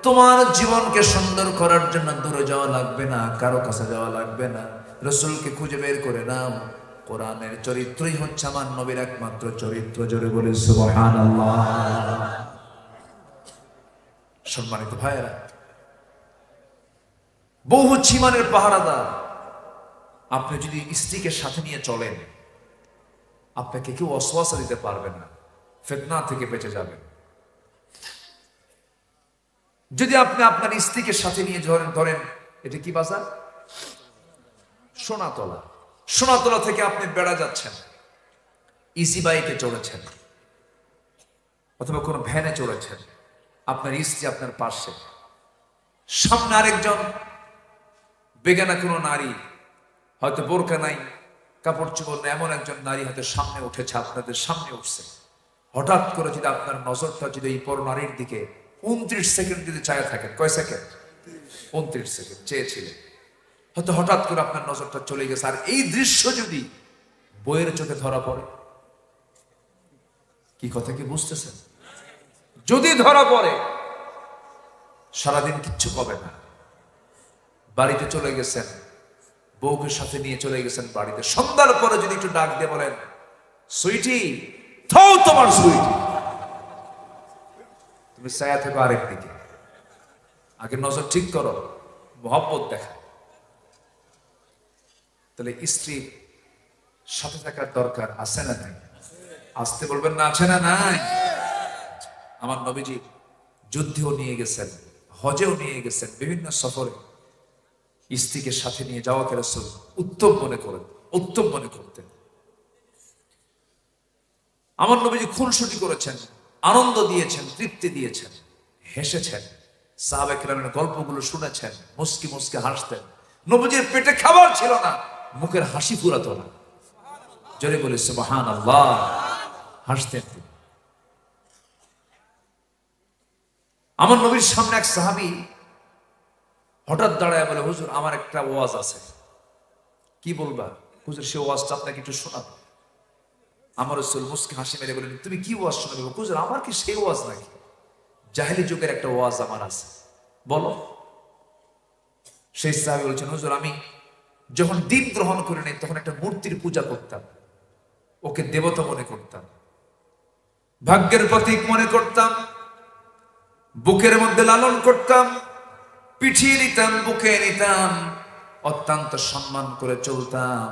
তোমার জীবনকে সুন্দর করার জন্য দূরে যাওয়া লাগবে না, কারো কাছে যাওয়া লাগবে না, রাসূলকে খুঁজে বের করে নাও। কোরআনের চরিত্রই হচ্ছে আমার নবীর একমাত্র চরিত্র। জোরে বলে সুবহানাল্লাহ। সম্মানিত ভাইয়েরা, বউ হচ্ছে ইমানের পাহারাদার। আপনি যদি স্ত্রীকে সাথে নিয়ে চলেন, আপনাকে কেউ ওয়াসওয়াসা দিতে পারবে না, ফিতনা থেকে বেঁচে যাবেন। যদি আপনি আপনার স্ত্রীকে সাথে নিয়ে ধরেন, এটা কি বাজার? সোনাতলা। সোনাতলা থেকে আপনি বেড়া যাচ্ছেন, ইজি বাইকে চড়েছেন অথবা কোনো ভ্যানে চড়েছেন, আপনার স্ত্রী আপনার পাশে, সামনে আরেকজন বেগানা কোনো নারী, হয়তো বোরকা নাই, কাপড় চোপড় নেই, এমন একজন নারী হয়তো সামনে উঠেছে, আপনাদের সামনে উঠছে। হঠাৎ করে যদি আপনার নজরটা যদি এই পর নারীর দিকে 29 সেকেন্ড যদি চায় থাকেন, কয় সেকেন্ড? 29 সেকেন্ড চেয়েছিলেন, হয়তো হঠাৎ করে আপনার নজরটা চলে গেছে, আর এই দৃশ্য যদি বইয়ের চোখে ধরা পড়ে, কি কথা কি বুঝতেছেন? যদি ধরা পড়ে, সারাদিন কিচ্ছু পাবে না। বাড়িতে চলে গেছেন, বউকে সাথে নিয়ে চলে গেছেন বাড়িতে, সন্ধ্যার পরে যদি একটু ডাক দিয়ে বলেন, সুইটি, থাও তোমার সুইটি, তুমি ছায়া থেকো আরেক দিকে, আগে নজর ঠিক করো, মহব্বত দেখা। তাহলে স্ত্রীর সাথে থাকার দরকার আছে না নাই? আসতে বলবেন না, আছে না নাই? আমার নবীজি যুদ্ধেও নিয়ে গেছেন, হজেও নিয়ে গেছেন, বিভিন্ন সফরে স্ত্রীকে সাথে নিয়ে যাওয়াকে রাসূল উত্তম মনে করতেন। আমার নবীজি খুনসুটি করেছেন, আনন্দ দিয়েছেন, তৃপ্তি দিয়েছেন, হেসেছেন, সাহাবা কিরামের গল্পগুলো শুনেছেন, মুস্কি মুস্কি হাসতেন। নবীজির পেটে খাবার ছিল না, মুখের হাসি ফুরাতো না। জোরে বলে সুবহানাল্লাহ। হাসতেন। আমার নবীর সামনে এক সাহাবী হঠাৎ দাঁড়ায় বলে, হুজুর আমার একটা ওয়াজ আছে। কি বলবা? হুজুর সে ওয়াজটা আপনাকে একটু শোনাবো। আমার রাসূল মুস্কি হাসি মেরে বলেন, তুমি কি ওয়াজ শোনাবে? হুজুর আমার কি সেই ওয়াজ নাকি? জাহেলি যুগের একটা ওয়াজ আমার আছে, বলো। সেই সাহাবী বলছেন, হুজুর আমি যখন দিন গ্রহণ করে নেই তখন একটা মূর্তির পূজা করতাম, ওকে দেবতা মনে করতাম, ভাগ্যের প্রতীক মনে করতাম, বুকের মধ্যে লালন করতাম, পিঠিয়ে নিতাম, বুকে নিতাম, অত্যন্ত সম্মান করে চলতাম।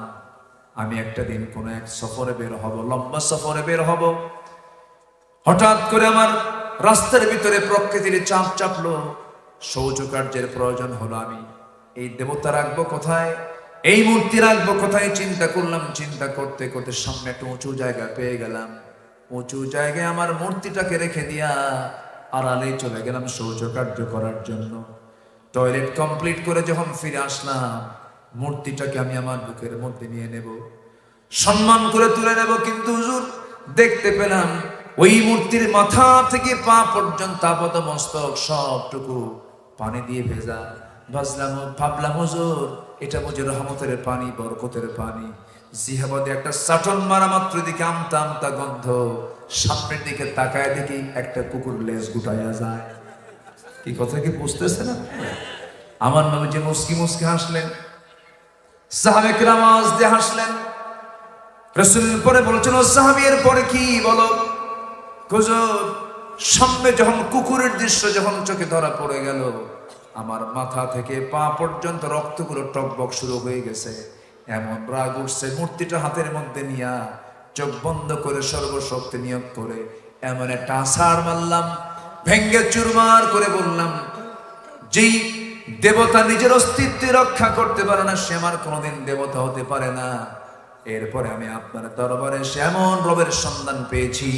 আমি একটা দিন কোন এক সফরে বের হব, লম্বা সফরে বের হব, হঠাৎ করে আমার রাস্তার ভিতরে প্রকৃতির চাপ চাপলো, শৌচকার্যের প্রয়োজন হলো। আমি এই দেবতা রাখবো কোথায়, এই মূর্তি রাখবো কোথায় চিন্তা করলাম। চিন্তা করতে করতে সামনে একটা উঁচু জায়গা পেয়ে গেলাম। উঁচু জায়গায় আমার মূর্তিটাকে রেখে দিয়া আড়ালে চলে গেলাম শৌচকার্য করার জন্য। টয়লেট কমপ্লিট করে যখন ফিরে আসলাম, মূর্তিটাকে আমি আমার বুকের মধ্যে নিয়ে নেব, সম্মান করে তুলে নেব, কিন্তু হুজুর দেখতে পেলাম ওই মূর্তির মাথা থেকে পা পর্যন্ত আপাত মস্তক সবটুকু পানি দিয়ে ভেজা। ভাবলাম হুজুর এটা বুঝে রহমতের পানি, বরকতের পানি। জিহাবাদে একটা চাটন মারা মাত্র দিকে আমতা আমতা গন্ধ, সামনের দিকে তাকায় দেখি একটা কুকুর লেজ গুটাইয়া যায়। কি কথা কি বুঝতেছে না? আমার নবীজি মুস্কি মুস্কি হাসলেন, সাহাবে কিরাম আওয়াজ দিয়ে হাসলেন। রাসূল পরে বলছেন, ও সাহাবী এর পরে কি বলো? হুজুর সামনে যখন কুকুরের দৃশ্য যখন চোখে ধরা পড়ে গেল, আমার মাথা থেকে পা পর্যন্ত রক্তগুলো টকবক শুরু হয়ে গেছে। এমন রাগ উঠছে, মূর্তিটা হাতের মধ্যে নিয়া চোখ বন্ধ করে সর্বশক্তি নিয়োগ করে এমন একটা আছাড় মারলাম, ভেঙ্গে চুরমার করে বললাম, যেই দেবতা নিজের অস্তিত্ব রক্ষা করতে পারে না, সে আমার কোনোদিন দেবতা হতে পারে না। এরপরে আমি আপনার দরবারে এমন রবের সন্ধান পেয়েছি,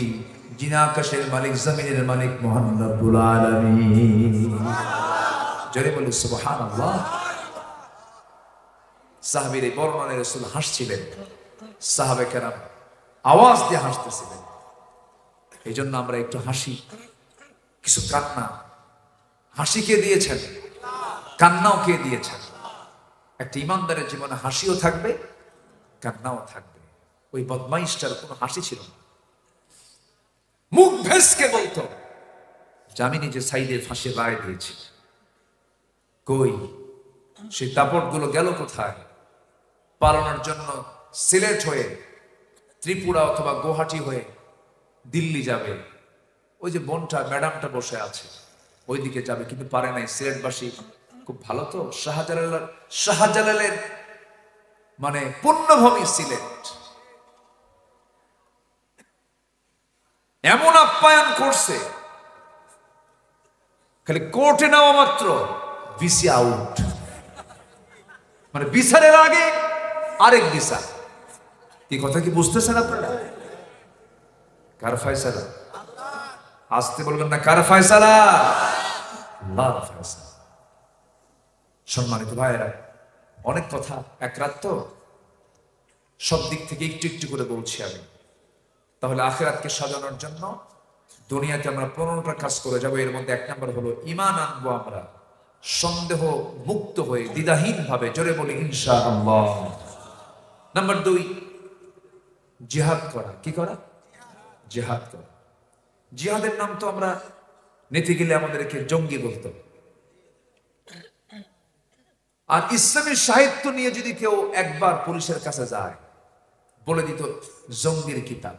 যিনি আকাশের মালিক, জমিনের মালিক, মহান রব্বুল আলামিন। জোরে বলি সুবহানাল্লাহ। সাহাবীর এই বর্ণনায় রাসূল হাসছিলেন, সাহাবে কেরাম আওয়াজ দিয়ে হাসতেছিলেন। এই জন্য আমরা একটু হাসি, কিছু কান্না। হাসি কে দিয়েছেন? কান্নাও কে দিয়েছেন? একটা ইমানদারের জীবনে হাসিও থাকবে, কান্নাও থাকবে। ওই বদমাইশটার কোনো হাসি ছিল না, মুখ ভেসকে বলতো যে আমি নিজে সাইডে ফাঁসির রায় দিয়েছি। কই সেই দাপট গুলো গেল কোথায়? পালানোর জন্য সিলেট হয়ে ত্রিপুরা অথবা গুয়াহাটি হয়ে দিল্লি যাবে, ওই যে বোনটা ম্যাডামটা বসে আছে ওইদিকে যাবে, কিন্তু পারে নাই। সিলেটবাসী খুব ভালো তো, শাহজালালের মানে পুণ্যভূমি সিলেট, এমন আপ্যায়ন করছে, খালি কোর্টে নেওয়া মাত্র ভিসা আউট, মানে বিচারের আগে আরেক ভিসা। এই কথা কি বুঝতেছেন আপনারা? কার ফয়সালা? আসতে বলবেন না, কার ফয়সালা? আল্লাহর ফয়সালা। সম্মানিত ভাইয়েরা, অনেক কথা এক রাত তো, সব দিক থেকে একটু একটু করে বলছি আমি। তাহলে আখিরাতকে সাজানোর জন্য দুনিয়াতে আমরা 15টা কাজ করে যাবো। এর মধ্যে 1 নম্বর হলো ঈমান আনবো আমরা সন্দেহ মুক্ত হয়ে, দ্বিধাহীন ভাবে, জোরে বলি ইনশাআল্লাহ। নাম্বার 2, জিহাদ করা। কি করা? জিহাদ করা। জিহাদের নাম তো আমরা নিতে গেলে আমাদেরকে জঙ্গি বলতো, আর ইসলামের সাহিত্য নিয়ে যদি কেউ একবার পুলিশের কাছে যায়, বলে দিত জঙ্গির কিতাব।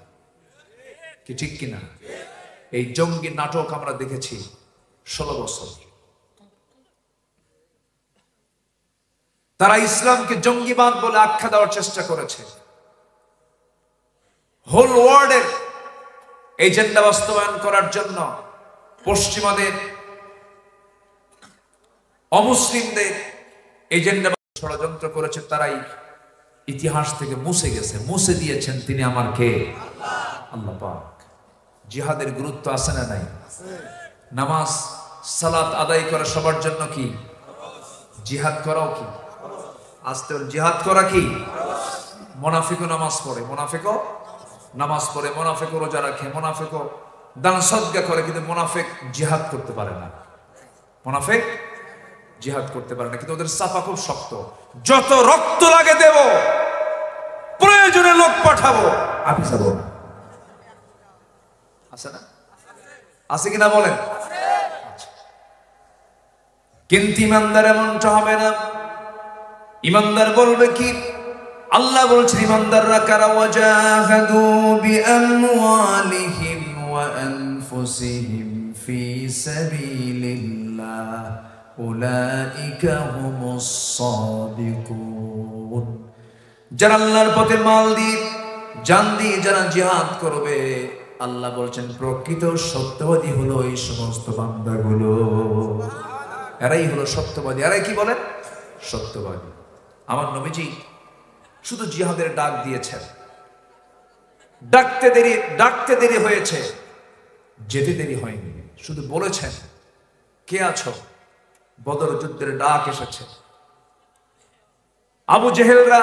কি ঠিক কিনা? এই জঙ্গি নাটক আমরা দেখেছি 16 বছর। তারা ইসলামকে জঙ্গিবাদ বলে আখ্যা দেওয়ার চেষ্টা করেছে। হোল ওয়ার্ল্ডের এজেন্ডা বাস্তবায়ন করার জন্য পশ্চিমাদের, অমুসলিমদের এজেন্ডা ষড়যন্ত্র করেছে। তারাই ইতিহাস থেকে মুছে গেছে, মুছে দিয়েছেন তিনি আমার কে? আল্লাহ পাক। জিহাদের গুরুত্ব আছে না নাই? নামাজ সালাত আদায় করা সবার জন্য কি? জিহাদ করাও কি? আসতে জিহাদ করা কি? মুনাফিকও নামাজ পড়ে, মুনাফিকও নামাজ পড়ে, মুনাফিকও রোজা রাখে, মুনাফিকও দান সদকা করে, কিন্তু মুনাফিক জিহাদ করতে পারে না। মুনাফিক জিহাদ করতে পারে না, কিন্তু ওদের চাপা খুব শক্ত। যত রক্ত লাগে দেব, প্রয়োজনে লোক পাঠাবো, আমি যাবো না। আছে না? আছে কিনা বলেন? কিন্তু ইমানদার এমনটা হবে না। ইমানদার বলবে কি? আল্লাহ বলছেন ইমানদাররা কারা? ওয়াজাহাদু বিআমওয়ালিহিম ওয়া আনফুসিহিম ফি সাবিলিল্লাহ উলাইকা হুমুস সাদিকুন। যারা আল্লাহর পথে মাল দিয়ে, জান দিয়ে যারা জিহাদ করবে, আল্লাহ বলছেন প্রকৃত সত্যবাদী হলো এই সমস্ত বান্দাগুলো। এরাই হলো সত্যবাদী। এরাই কি বলেন? সত্যবাদী। আমার নবীজি শুধু জিহাদের ডাক দিয়েছেন, ডাকতে দেরি হয়েছে, যেতে দেরি হয়নি। শুধু বলেছেন কে আছো, বদর যুদ্ধের ডাক এসেছে। আবু জেহেলরা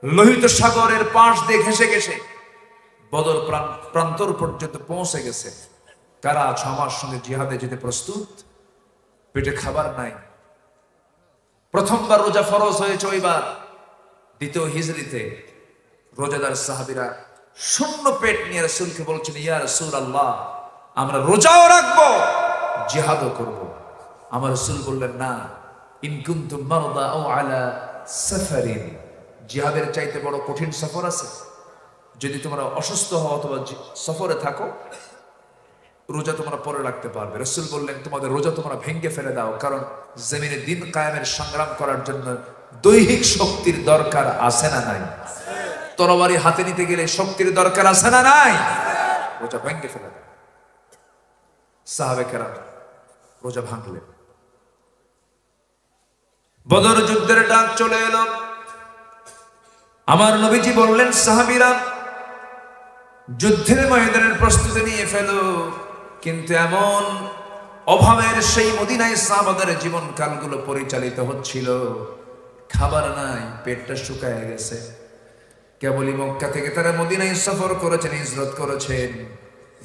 লোহিত সাগরের পাশ দিয়ে ঘেঁষে ঘেঁষে বদর প্রান্তর পর্যন্ত পৌঁছে গেছে। কারা আছো আমার সঙ্গে জিহাদে যেতে প্রস্তুত? পেটে খাবার নাই। প্রথমবার রোজা ফরজ হয়েছে ওইবার, দ্বিতীয় হিজরিতে রোজাদার সাহাবীরা শূন্য পেট নিয়ে রাসূলকে বলছেন, ইয়া রাসূলুল্লাহ, আমরা রোজাও রাখবো, জিহাদও করব। আমার রাসূল বললেন, না, ইন কুনতুম মারদা আও আলা সাফারিন, জিহাদের চাইতে বড় কঠিন সফর আছে। যদি তোমরা অসুস্থ হও অথবা সফরে থাকো, রোজা তোমরা পরে রাখতে পারবে। রাসূল বললেন, তোমাদের রোজা তোমরা ভেঙে ফেলে দাও, কারণ জমিনে দিন কায়েমের সংগ্রাম করার জন্য দৈহিক শক্তির দরকার আছে না নাই? তরবারি হাতে নিতে গেলে শক্তির দরকার আছে না নাই? রোজা ভেঙে ফেলে দাও। সাহাবে কেরাম রোজা ভাঙলেন। বদর যুদ্ধের ডাক চলে এলো। আমার নবীজি বললেন, সাহাবীরা যুদ্ধের ময়দানের প্রস্তুতি নিয়ে ফেলো। কিন্তু এমন অভাবের সেই মদিনায় সাহাবাদের জীবন কালগুলো পরিচালিত হচ্ছিল, খাবার নাই, পেটটা শুকায় গেছে। কেবলই মক্কা থেকে তারা মদিনায় সফর করেছেন, হিজরত করেছেন,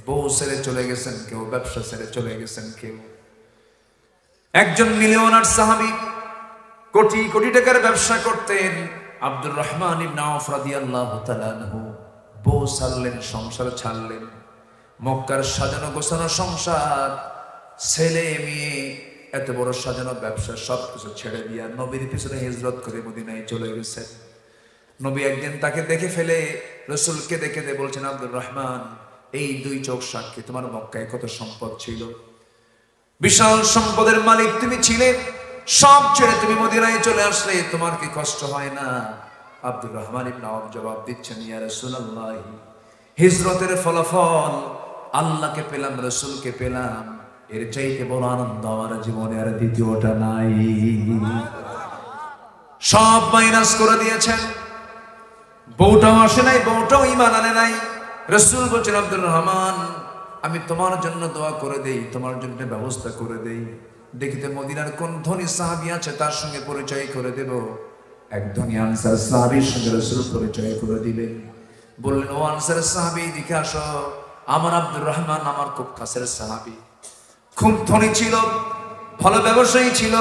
বউ ছেড়ে চলে গেছেন, কেউ ব্যবসা ছেড়ে চলে গেছেন, কেউ একজন মিলিয়নার সাহাবী, কোটি কোটি টাকার ব্যবসা করতেন, আব্দুর রহমান ইবনে আওফ রাদিয়াল্লাহু তাআলা আনহু, বউ ছাড়লেন, সংসার ছাড়লেন, মক্কার সাজানো গোছানো সংসার, ছেলে মেয়ে, এত বড় সাজানো ব্যবসা সবকিছু ছেড়ে দিয়া নবীর পিছনে হিজরত করে মদিনায় চলে গেছেন। নবী একদিন তাকে দেখে ফেলে রসুলকে দেখে বলছেন, আব্দুর রহমান, এই দুই চোখ সাক্ষী তোমার মক্কায় কত সম্পদ ছিল, বিশাল সম্পদের মালিক তুমি ছিলে, সব ছেড়ে তুমি মদিনায় চলে আসলে, তোমার কি কষ্ট হয় না? আব্দুর রহমান ইবনে আওফ জবাব দিচ্ছেন, ইয়া রাসূলুল্লাহ, হিজরতের ফলাফল আল্লাহকে পেলাম, রসুলকে পেলাম, এর চাইতে বড় আনন্দ আমার জীবনে আর দ্বিতীয়টা নাই। সব মাইনাস করে দিয়েছেন, বউটাও আসে নাই, বউটাও ঈমান আনে নাই। রসুল বলছেন, আব্দুর রহমান, আমি তোমার জন্য দোয়া করে দেই, তোমার জন্য ব্যবস্থা করে দেই। দেখিতে মদিনার কোন ধনী সাহাবী আছে তার সঙ্গে পরিচয় করে দেব। এক ধনী আনসার সাহাবীর সঙ্গে রসুল পরিচয় করে দিলেন। বললেন, ও আনসার সাহাবী, দিকে আসো, আমার আব্দুর রহমান আমার খুব কাছের সাহাবী, খুব ধনী ছিল, ভালো ব্যবসায়ী ছিল,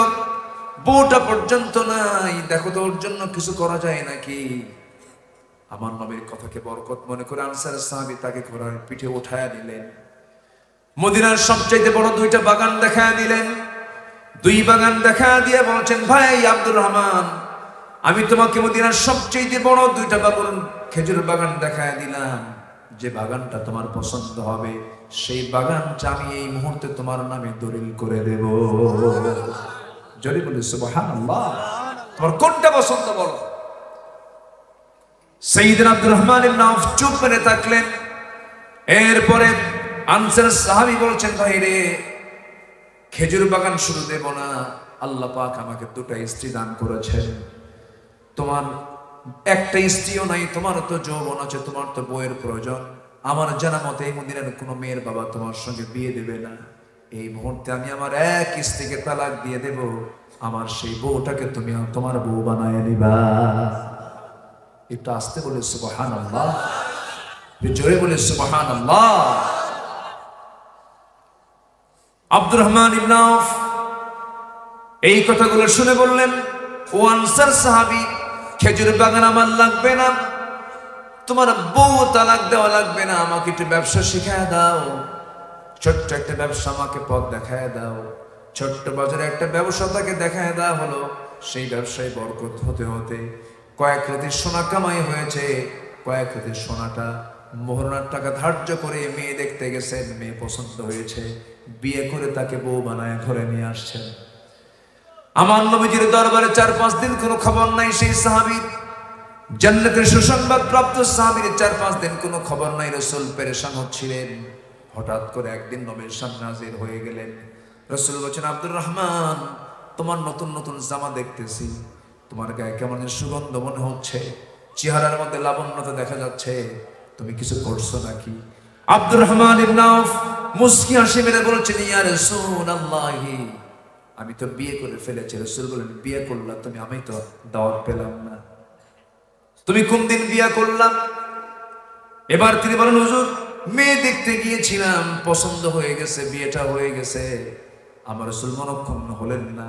বউটা পর্যন্ত নাই, দেখো তো ওর জন্য কিছু করা যায় নাকি? আমার নবীর কথাকে বরকত মনে করে আনসার সাহাবী তাকে ঘোড়ার পিঠে উঠায়া দিলেন, মদিনার সবচাইতে বড় দুইটা বাগান দেখায় দিলেন। দুই বাগান দেখা দিয়ে বলছেন, ভাই আব্দুর রহমান, আমি তোমাকে মদিনার সবচাইতে বড় দুইটা বাগান, খেজুর বাগান দেখায় দিলাম, যে বাগানটা তোমার পছন্দ হবে সেই বাগানটা আমি এই মুহূর্তে তোমার নামে দলিল করে দেব। জোরে বলি সুবহানাল্লাহ। তোমার কোনটা পছন্দ বলো? সাইয়েদনা আব্দুর রহমান ইবনে আওফ চুপ করে থাকলেন। এরপরে আনসার সাহাবী বলছেন, ভাই রে, খেজুর বাগান শুরু দেব না, আল্লাহ পাক আমাকে দুটো স্ত্রী দান করেছেন, তোমার একটা স্ত্রীও নাই, তোমার তো যৌবন আছে, তোমার তো বউয়ের প্রয়োজন, আমার জানা মতে এই মদিনার কোনো মেয়ের বাবা তোমার সঙ্গে বিয়ে দেবে না, এই মুহূর্তে আমি আমার এক স্ত্রীকে তালাক দিয়ে দেব, আমার সেই বউটাকে তুমি তোমার বউ বানায় নিবা। একটু আস্তে বলে সুবহানাল্লাহ, জোরে বলে সুবহানাল্লাহ। আব্দুর রহমান ইবনে আওফ এই কথাগুলো শুনে বললেন, ও আনসার সাহাবী, খেজুর বাগান আমার লাগবে না, তোমার বউ তালাক দেওয়া লাগবে না, আমাকে একটু ব্যবসা শিখায় দাও, ছোট্ট একটা ব্যবসা আমাকে পথ দেখায় দাও। ছোট্ট বাজারে একটা ব্যবসা তাকে দেখায় দেওয়া হলো। সেই ব্যবসায় বরকত হতে হতে কয়েক রাতে সোনা কামাই হয়েছে। কয়েক রাতে সোনাটা মোহরার টাকা ধার্য করে মেয়ে দেখতে গেছেন, মেয়ে পছন্দ হয়েছে, বিয়ে করে তাকে বউ বানায় ঘরে নিয়ে আসছেন। আমার নবীজির দরবারে 4-5 দিন কোনো খবর নাই সেই সাহাবীর, জান্নাতের সুসংবাদ প্রাপ্ত সাহাবীর 4-5 দিন কোনো খবর নাই। রাসূল পেরেশান হচ্ছিলেন। হঠাৎ করে একদিন নবীর সামনে হাজির হয়ে গেলেন। রাসূল বলেন, আব্দুর রহমান, তোমার নতুন নতুন জামা দেখতেছি, তোমার গায়ে কেমন সুগন্ধ মনে হচ্ছে, চেহারার মধ্যে লাবণ্যতা দেখা যাচ্ছে, তুমি কিছু করছো নাকি? আব্দুর রহমান ইবনে আওফ মুস্কি হাসি মেরে বলছেন, ইয়া রাসূলুল্লাহ, আমি তো বিয়ে করে ফেলেছি। রাসূল বলেন, বিয়ে করলা তুমি? আমি তো দাওয়াত পেলাম না। তুমি কোন দিন বিয়ে করলাম? এবার তিনি বলেন, হুজুর, মেয়ে দেখতে গিয়েছিলাম, পছন্দ হয়ে গেছে, বিয়েটা হয়ে গেছে। আমার রাসূল মনক্ষুণ্ণ হলেন না,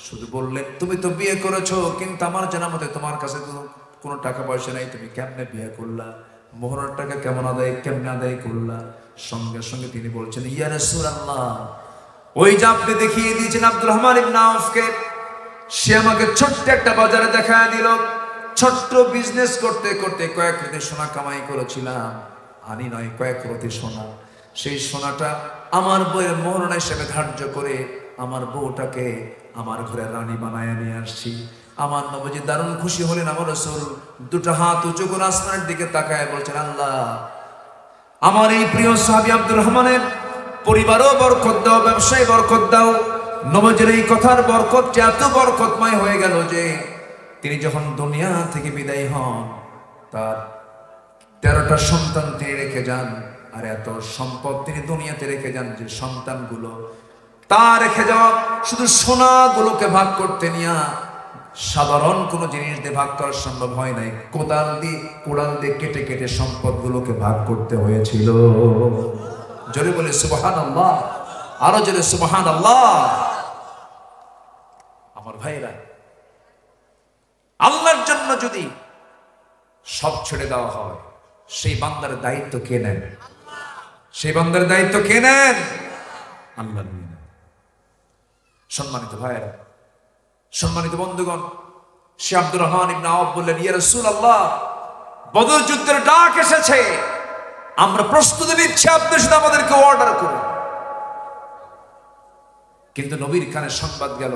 শুধু বললেন, তুমি তো বিয়ে করেছো, কিন্তু আমার জানা মতে তোমার কাছে তো কোনো টাকা পয়সা নাই, তুমি কেমনে বিয়ে করলা? মোহরের টাকা কেমনে আদায় করলা? সঙ্গে সঙ্গে তিনি বলছেন, ইয়া রাসূলুল্লাহ, ওই যে আপনি দেখিয়ে দিয়েছেন আব্দুর রহমান ইবনে আওফকে, সে আমাকে ছোট্ট একটা বাজারে দেখায় দিল, ছোট্ট বিজনেস করতে করতে কয়েক রাতে সোনা কামাই করেছিলাম, আনি নয় কয়েক রাতে সোনা, সেই সোনাটা আমার বউয়ের মোহর হিসেবে ধার্য করে আমার বউটাকে আমার ঘরে রানী বানায় নিয়ে আসছি। আমার নবীজি দারুণ খুশি হলেন। আমার রাসূল দুটো হাত উঁচু করে আসমানের দিকে তাকায় বলছেন, আল্লাহ, আমার এই প্রিয় সাহাবী আব্দুর রহমানের পরিবারও বরকত দাও, ব্যবসায় বরকত দাও। নবীজির এই কথার বরকতটা এত বরকতময় হয়ে গেল যে তিনি যখন দুনিয়া থেকে বিদায় হন, তার 13টা সন্তান তিনি রেখে যান, আর এত সম্পদ তিনি দুনিয়াতে রেখে যান যে সন্তানগুলো তা রেখে যাওয়া শুধু সোনাগুলোকে ভাগ করতে নিয়ে সাধারণ কোনো জিনিস দিয়ে ভাগ করা সম্ভব হয় নাই, কোদাল দিয়ে কেটে কেটে সম্পদগুলোকে ভাগ করতে হয়েছিল। জোরে বলে সুবহানাল্লাহ, আরো জোরে সুবহানাল্লাহ। আমার ভাইরা, আল্লাহর জন্য যদি সব ছেড়ে দেওয়া হয়, সেই বান্দার দায়িত্ব কে নেন? সেই বান্দার দায়িত্ব কে নেন? আল্লাহ নিয়ে নেন। সম্মানিত ভাইরা, সম্মানিত বন্ধুগণ, সে আব্দুর রহমান ইবনে আওফ বললেন, ইয়া রাসূলুল্লাহ, বদর যুদ্ধের ডাক এসেছে, আমরা প্রস্তুতি নিচ্ছি, আপনি শুধু আমাদেরকে অর্ডার করুন। কিন্তু নবীর কানে সংবাদ গেল,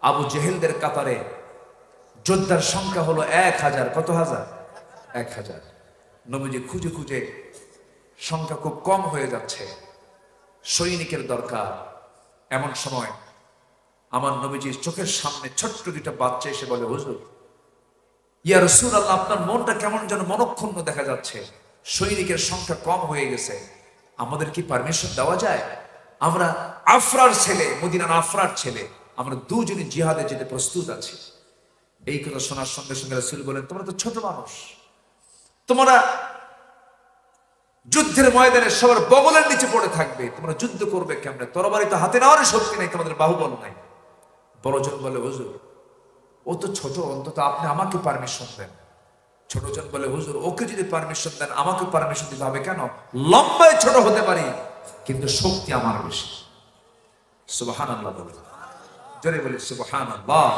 আবু জেহেলদের কাতারে যোদ্ধার সংখ্যা হলো 1000। কত হাজার? 1000। নবীজি খুঁজে খুঁজে সংখ্যা খুব কম হয়ে যাচ্ছে, সৈনিকের দরকার। এমন সময় আমার নবীজির চোখের সামনে ছোট্ট দুইটা বাচ্চা এসে বলে, হুজুর, ইয়া রাসূলুল্লাহ, আপনার মনটা কেমন যেন মনক্ষুণ্ণ দেখা যাচ্ছে, সৈনিকের সংখ্যা কম হয়ে গেছে, আমাদের কি পারমিশন দেওয়া যায়? আমরা আফরার ছেলে, মদিনার আফরার ছেলে, আমরা দুজনই জিহাদে যেতে প্রস্তুত আছি। এই কথা শোনার সঙ্গে সঙ্গে রাসূল বলেন, তোমরা তো ছোট মানুষ, তোমরা যুদ্ধের ময়দানে সবার বগলের নিচে পড়ে থাকবে, তোমরা যুদ্ধ করবে কেমনে? তরবারি তো হাতে নেওয়ার শক্তি নাই, তোমাদের বাহুবল নাই। বড়জন বলে, হুজুর, ও তো ছোট, অন্তত আপনি আমাকে পারমিশন দেন। ছোটজন বলে, হুজুর, ওকে যদি পারমিশন দেন আমাকে পারমিশন দিতে হবে কেন? লম্বায় ছোট হতে পারি, কিন্তু শক্তি আমার বেশি। সুবহানাল্লাহ বলে, জোরে বলে সুবহানাল্লাহ।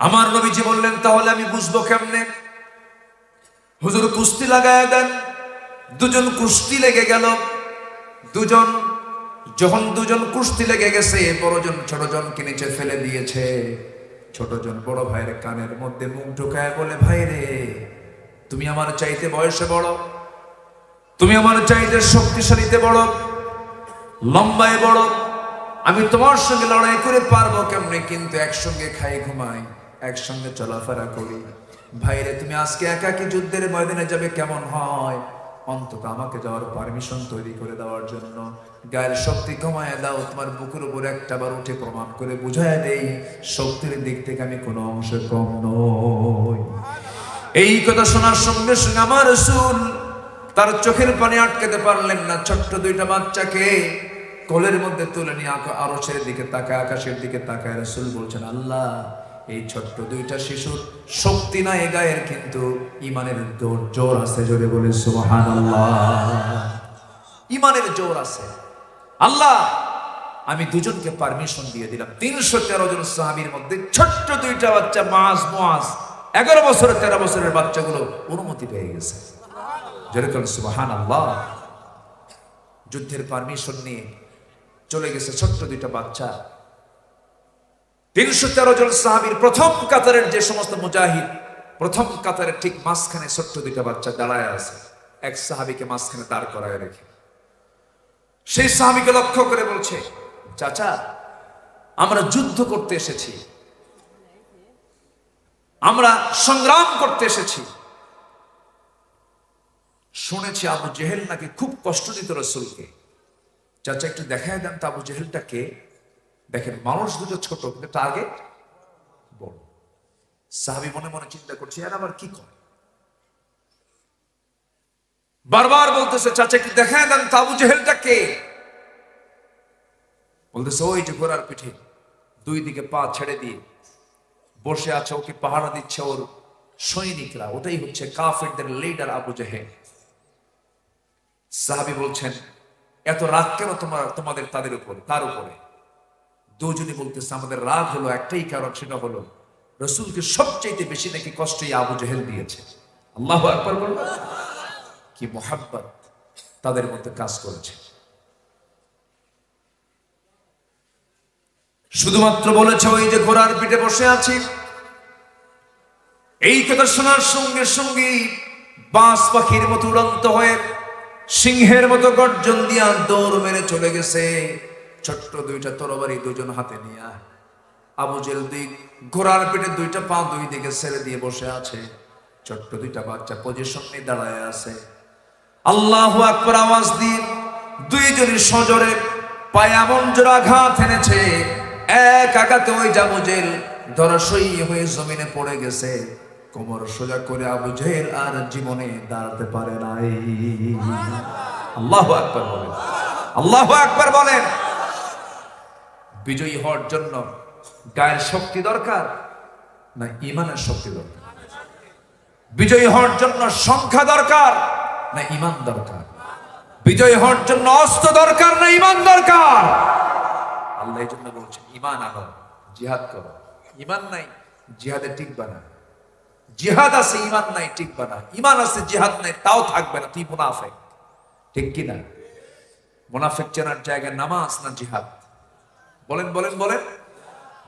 আমার নবীজি বললেন, তাহলে আমি বুঝবো কেমনে? হুজুর কুস্তি লাগায় দেন। দুজন কুস্তি লেগে গেল। যখন দুজন কুস্তি লেগে গেছে, বড়জন ছোটজনকে নিচে ফেলে দিয়েছে। ছোটজন বড় ভাইয়ের কানের মধ্যে মুখ ঢুকায় বলে, ভাই রে, তুমি আমার চাইতে বয়সে বড়, তুমি আমার চাইতে শক্তিশালীতে বড়, লম্বায় বড়, আমি তোমার সঙ্গে লড়াই করে পারবো কেমনে? কিন্তু একসঙ্গে খাই, ঘুমাই, একসঙ্গে চলাফেরা করি। ভাইরে, তুমি আজকে একাকী যুদ্ধের ময়দানে যাবে কেমন হয়? অন্তত আমাকে যাওয়ার পারমিশন তৈরি করে দেওয়ার জন্য গায়ের শক্তি কমায় দাও, তোমার বুকের উপর একটাবার উঠে প্রমাণ করে বুঝায় দেই, শক্তির দিক থেকে আমি কোনো অংশ কম নই। এই কথা শোনার সঙ্গে সঙ্গে আমার রাসূল তার চোখের পানি আটকাতে পারলেন না। ছোট্ট দুইটা বাচ্চাকে কোলের মধ্যে তুলে নিয়ে আরশের দিকে তাকায়, আকাশের দিকে তাকায় রাসূল বলছেন, আল্লাহ, এই ছোট্ট দুইটা শিশুর শক্তি নাই গায়ের, কিন্তু ইমানের জোর আছে। জোরে বলে সুবহানাল্লাহ। ইমানের জোর আছে। আল্লাহ, আমি দুজনকে পারমিশন দিয়ে দিলাম। 313 জন সাহাবীর মধ্যে ছোট্ট দুইটা বাচ্চা, মুআজ 11 বছর 13 বছরের বাচ্চাগুলো অনুমতি পেয়ে গেছে। জোরে বলে সুবহানাল্লাহ। যুদ্ধের পারমিশন নিয়ে চলে গেছে ছোট্ট দুইটা বাচ্চা। 313 জন সাহাবীর প্রথম কাতারের যে সমস্ত মুজাহিদ, প্রথম কাতারের ঠিক মাঝখানে ছোট্ট দুইটা বাচ্চা দাঁড়ায় আছে। এক সাহাবীকে মাঝখানে দাঁড় করায় রেখে সেই সাহাবীকে লক্ষ্য করে বলছে, চাচা, আমরা যুদ্ধ করতে এসেছি, আমরা সংগ্রাম করতে এসেছি। শুনেছি আবু জেহেল নাকি খুব কষ্ট দিত রাসূলকে। চাচা, একটু দেখায় দেন তো আবু জেহেলটা কে? দেখেন, মানুষ দুটো ছোট, কিন্তু টার্গেট বড়। সাহাবী মনে মনে চিন্তা করছে, আর আবার কি করে? বারবার বলতেছে, চাচা একটু দেখায় দেন তো আবু জেহেলটা কে? বলতেছে, ওই যে ঘোড়ার পিঠে দুই দিকে পা ছেড়ে দিয়ে বসে আছে, ওকে পাহারা দিচ্ছে ওর সৈনিকরা, ওটাই হচ্ছে কাফেরদের লিডার আবু জেহেল। সাহাবী বলছেন, এত রাগ কেন তোমাদের তাদের উপর, তার উপরে? দুজনই বলতেছে, আমাদের রাগ হলো একটাই কারণ, সেটা হলো রাসূলকে সবচেয়ে বেশি নাকি কষ্ট আবু জেহেল দিয়েছে। আল্লাহু আকবার বলুন। কি মুহাব্বত তাদের মধ্যে কাজ করেছে। শুধুমাত্র বলেছে, ওই যে ঘোড়ার পিঠে বসে আছি। এই কথা শোনার সঙ্গে সঙ্গে বাজ পাখির মতো উড়ন্ত হয়ে সিংহের মতো গর্জন দিয়া দৌড় মেরে চলে গেছে। ছোট্ট দুইটা তরবারি দুজন হাতে নিয়ে আবু জেহেল ঘোড়ার পিঠে দুইটা পা দুই দিকে ছেড়ে দিয়ে বসে আছে। ছোট্ট দুইটা বাচ্চা পজিশন নিয়ে দাঁড়ায় আছে। আল্লাহু আকবার আওয়াজ দিয়ে দুইজনই সজোরে পায়ে এমন জোর আঘাত এনেছে, এক আঘাতে ওই আবু জেহেল ধরাশয়ী হয়ে জমিনে পড়ে গেছে। কোমর সোজা করে আবু জেহেল আর জীবনে দাঁড়াতে পারে নাই। আল্লাহু আকবার বলেন, আল্লাহু আকবার বলেন। বিজয়ী হওয়ার জন্য গায়ের শক্তি দরকার না ঈমানের শক্তি দরকার? বিজয়ী হওয়ার জন্য সংখ্যা দরকার না ঈমান দরকার? বিজয়ী হওয়ার জন্য অস্ত্র দরকার না ঈমান দরকার? আল্লাহ এই জন্য বলছেন, ইমান আনো, জিহাদ করো। ইমান নাই, জিহাদে টিকবা না। জিহাদ আছে, ইমান নাই, টিকবা না। ইমান আছে, জিহাদ নাই, তাও থাকবে না, তুই মুনাফিক। ঠিক কি না? মুনাফিক চেনার জায়গায় নামাজ না জিহাদ? বলেন বলেন বলেন।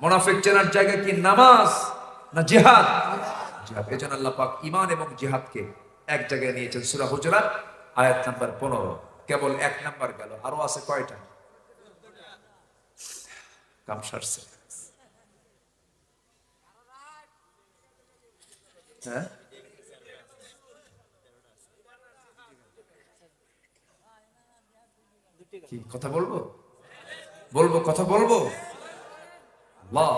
মুনাফিক চেনার জায়গায় কি নামাজ না জিহাদ? জিহাদ। এজন্য আল্লাহ পাক ইমান এবং জিহাদকে এক জায়গায় নিয়েছেন সূরা হুজুরাত আয়াত নাম্বার 15। কেবল এক নাম্বার গেল, আরো আছে কয়টা? কাম সারছে। হ্যাঁ, কি কথা বলবো? বলবো, কথা বলবো। আল্লাহ,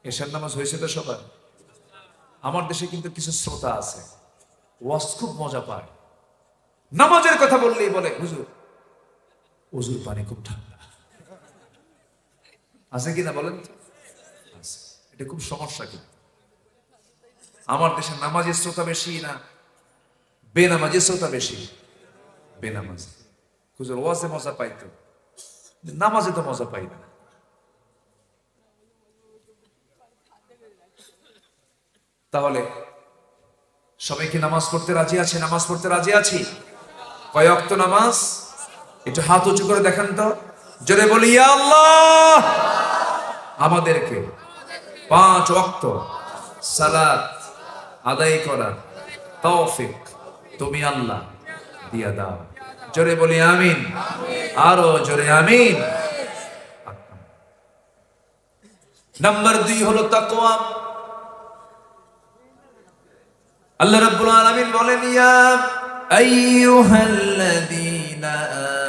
এশার নামাজ হয়েছে তো সবার? আমার দেশে কিন্তু কিছু শ্রোতা আছে, ওয়াজ খুব মজা পায়। নামাজের কথা বললেই বলে হুজুর, ওযুর পানি খুব ঠান্ডা। আছে কিনা বলেন তো? আছে। এটা খুব সমস্যা। কি আমার দেশে নামাজের শ্রোতা বেশি না বেনামাজের শ্রোতা বেশি? বেনামাজ। হুজুর ওয়াজে মজা পাইতো, নামাজে তো মজা পাই না। তাহলে সবাই কি নামাজ পড়তে রাজি আছে? নামাজ পড়তে রাজি আছি? কয় ওয়াক্ত নামাজ? একটু হাত উঁচু করে দেখান তো, জোরে বলি ইয়া আল্লাহ। আমাদেরকে 5 ওয়াক্ত সালাত আদায় করার তৌফিক তুমি আল্লাহ দিয়া দাও। জোরে বলি আমিন। আরো জোরে আমিন। নাম্বার 2 হলো তাকওয়া। আল্লাহ রাব্বুল আলামিন বলেন, ইয়া আইয়ুহাল্লাযীনা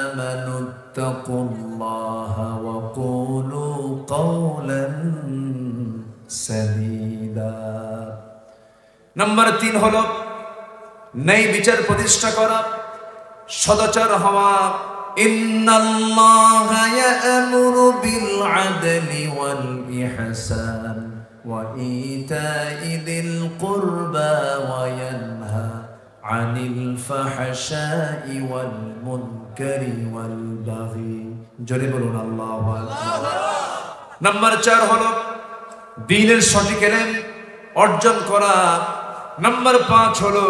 আমানু তাকুল্লাহা ওয়া কুলু কাওলান সাদীদা। নাম্বার 3 হলো ন্যায় বিচার প্রতিষ্ঠা করা, সদাচার হওয়া। ইন্নাল্লাহা ইয়া'মুরু বিল আদলি ওয়াল ইহসান ওয়া ইতাই যিল কুরবা ওয়া ইয়ানহা আনিল ফাহশাই ওয়াল মুনকারি ওয়াল বাগি। জোরে বলুন আল্লাহু আকবার। নাম্বার 4 হলো দ্বীনের সঠিক ইলম অর্জন করা। নাম্বার 5 হলো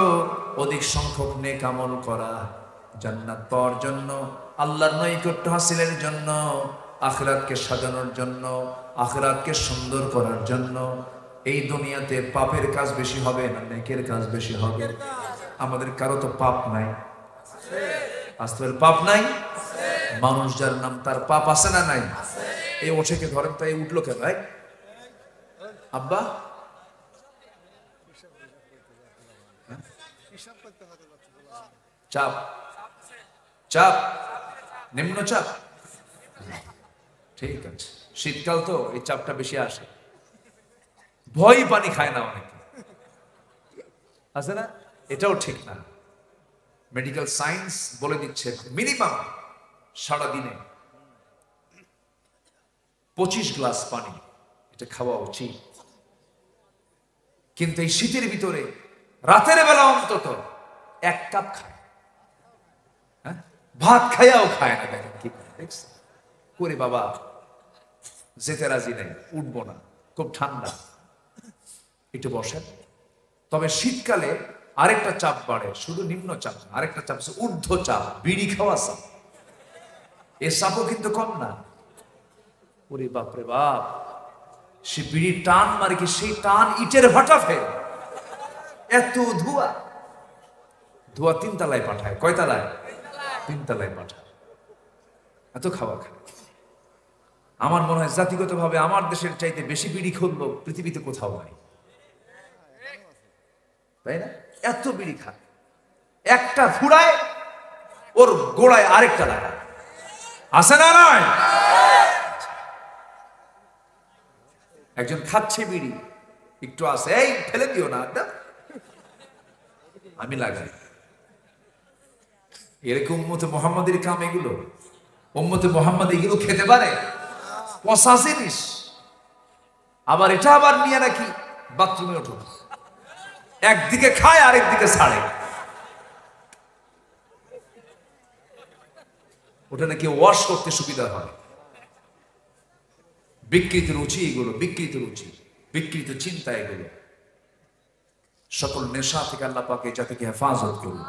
অধিক সংখ্যক নেক আমল করা, জান্নাত পাওয়ার জন্য, আল্লাহর নৈকট্য হাসিলের জন্য, আখিরাতকে সাজানোর জন্য, আখিরাতকে সুন্দর করার জন্য। এই দুনিয়াতে পাপের কাজ বেশি হবে না নেকের কাজ বেশি হবে? আমাদের কারো তো পাপ নাই, আস্তের পাপ নাই। মানুষ যার নাম তার পাপ আছে না নাই? এই ওঠেকে ধরেন তো, এই উঠলো কেন? ভাই আব্বা, চাপ চাপ নিম্নচাপ। ঠিক আছে, শীতকাল তো এই চাপটা বেশি আসে। ভয় পানি খায় না অনেকে, আছে না? এটাও ঠিক না। মেডিকেল সায়েন্স বলে দিচ্ছে মিনিমাম সারাদিনে 25 গ্লাস পানি এটা খাওয়া উচিত। কিন্তু এই শীতের ভিতরে রাতের বেলা অন্তত 1 কাপ খায়। হ্যাঁ, ভাত খাইয়াও খায় না। দেখেন কি দেখছেন করে, বাবা যেতে রাজি নেই, উঠবো না, খুব ঠান্ডা, একটু বসেন। তবে শীতকালে আরেকটা চাপ বাড়ে, শুধু নিম্ন চাপ, আরেকটা চাপ আছে ঊর্ধ্ব চাপ, বিড়ি খাওয়া চাপ। এর চাপও কিন্তু কম না। ওরে বাপরে বাপ, সে বিড়ির টান মারে কি, সেই টান ইটের ভাটা ফেল। এত ধোঁয়া, ধোঁয়া 3 তলায় পাঠায়। কয় তলায়? 3 তলায় পাঠায়। এত খাওয়া খায়। আমার মনে হয় জাতিগতভাবে আমার দেশের চাইতে বেশি বিড়ি খুললো পৃথিবীতে কোথাও নাই, তাই না? এত বিড়ি খায়, একটা ফুড়ায় ওর গোড়ায় আরেকটা লাগায়। আছে না নয়? একজন খাচ্ছে বিড়ি, একটু আছে, এই ফেলে দিও না, আমি লাগাই। এরকম উম্মতে মুহাম্মাদের কাম এগুলো। উম্মতে মুহাম্মাদ এগুলো খেতে পারে? পচা জিনিস। আবার এটা আবার নিয়ে নাকি বাথরুমে ওঠো, একদিকে খায় আরেকদিকে ছাড়ে। ওটা নাকি ওয়াশ করতে সুবিধা হয়। বিকৃত রুচি এগুলো, বিকৃত রুচি, বিকৃত চিন্তা এগুলো। সকল নেশা থেকে আল্লাহ পাক এই জাতিকে হেফাজত করুন।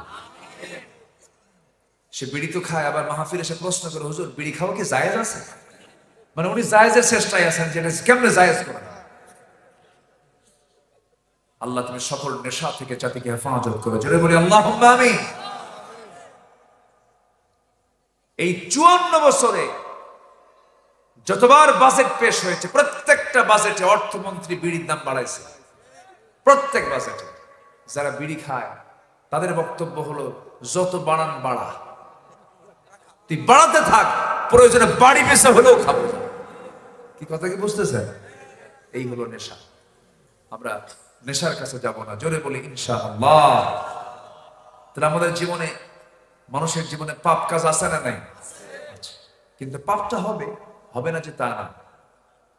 সে বিড়ি তো খায়, আবার মাহফিল এসে প্রশ্ন করে, হুজুর বিড়ি খাওয়া কি জায়েজ আছে? মানে উনি জায়েজের চেষ্টায় আছেন যে কেমনে জায়েজ করেন। আল্লাহ তুমি সকল নেশা থেকে জাতিকে হেফাজত করো, জোরে বলি আল্লাহুম্মা আমিন। এই 54 বছরে যতবার বাজেট পেশ হয়েছে, প্রত্যেকটা বাজেটে অর্থমন্ত্রী বিড়ির দাম বাড়াইছে। প্রত্যেক বাজেটে যারা বিড়ি খায় তাদের বক্তব্য হলো, যত বাড়ান বাড়া, তুই বাড়াতে থাক, প্রয়োজনে বাড়ি বেচা হলেও খাবো। কি কথা কি বুঝতেছেন? এই হলো নেশা। আমরা নেশার কাছে যাব না, জোরে বলি ইনশাআল্লাহ। তাহলে আমাদের জীবনে, মানুষের জীবনে পাপ কাজ আছে না নাই? কিন্তু পাপটা হবে, হবে না যে তা না,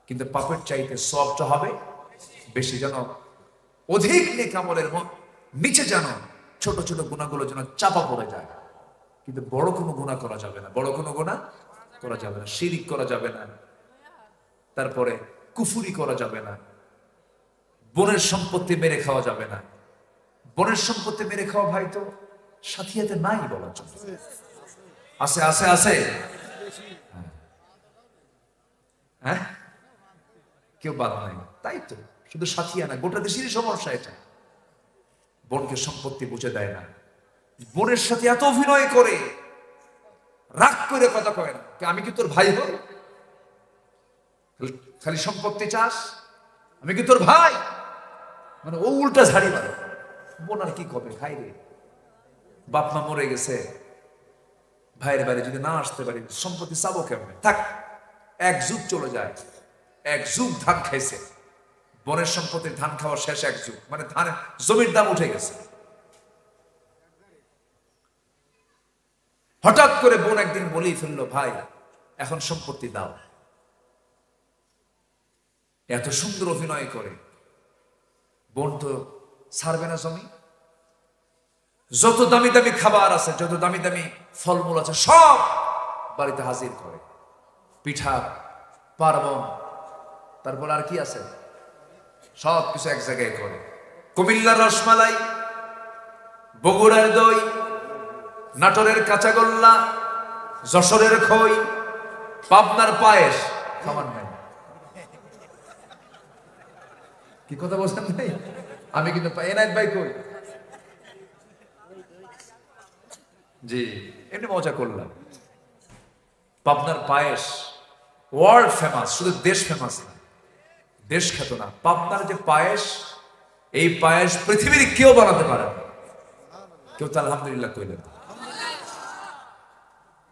কিন্তু পাপের চাইতে সওয়াবটা হবে বেশি। যেন অধিক নেক আমলের নিচে যেন ছোট ছোট গুনাহগুলো যেন চাপা পড়ে যায়, কিন্তু বড় কোনো গুনাহ করা যাবে না, বড় কোনো গুনাহ করা যাবে না। শিরিক করা যাবে না, তারপরে কুফুরি করা যাবে না, বোনের সম্পত্তি মেরে খাওয়া যাবে না। বোনের সম্পত্তি মেরে খাওয়া ভাই তো সাথিয়াতে নাই বলার জন্য। আছে আছে আছে, হ্যাঁ, কেউ বাদ নাই। তাই তো, শুধু সাথিয়া না, গোটা দেশেরই সমস্যা এটা। বোনকে সম্পত্তি বুঝে দেয় না, বোনের সাথে এত অভিনয় করে, রাগ করে কথা কয় না, আমি কি তোর ভাই হই? খালি সম্পত্তি চাস, আমি কি তোর ভাই? মানে ও উল্টা ঝাড়ি মারে। বোন আর কি কবে, ভাই রে, বাপ মা মরে গেছে, ভাইয়ের বাইরে যদি না আসতে পারি সম্পত্তি চাবো কেমনে? থাক, এক যুগ চলে যায়, এক যুগ ধান খাইছে, বোনের সম্পত্তির ধান খাওয়া শেষ এক যুগ, মানে ধান জমির দাম উঠে গেছে। হঠাৎ করে বোন একদিন বলেই ফেললো, ভাই এখন সম্পত্তি দাও। এত সুন্দর অভিনয় করে, বোন তো ছাড়বে না জমি। যত দামি দামি খাবার আছে, যত দামি দামি ফলমূল আছে, সব বাড়িতে হাজির করে, পিঠা, পার্বণ, তারপর আর কি আছে, সব কিছু এক জায়গায় করে। কুমিল্লার রসমালাই, বগুড়ার দই, নাটোরের কাঁচাগোল্লা, যশোরের খই, পাবনার পায়েস, খাবার নাই। কি কথা বলছেন ভাই? আমি কিন্তু এনায়েত ভাই কই, জি এমনি মজা করলাম। পাবনার পায়েস ওয়ার্ল্ড ফেমাস, শুধু দেশ ফেমাস না, দেশ খ্যাত না। পাবনার যে পায়েস, এই পায়েস পৃথিবীর কেউ বানাতে পারে না। কেউ তো আলহামদুলিল্লাহ কইলেন।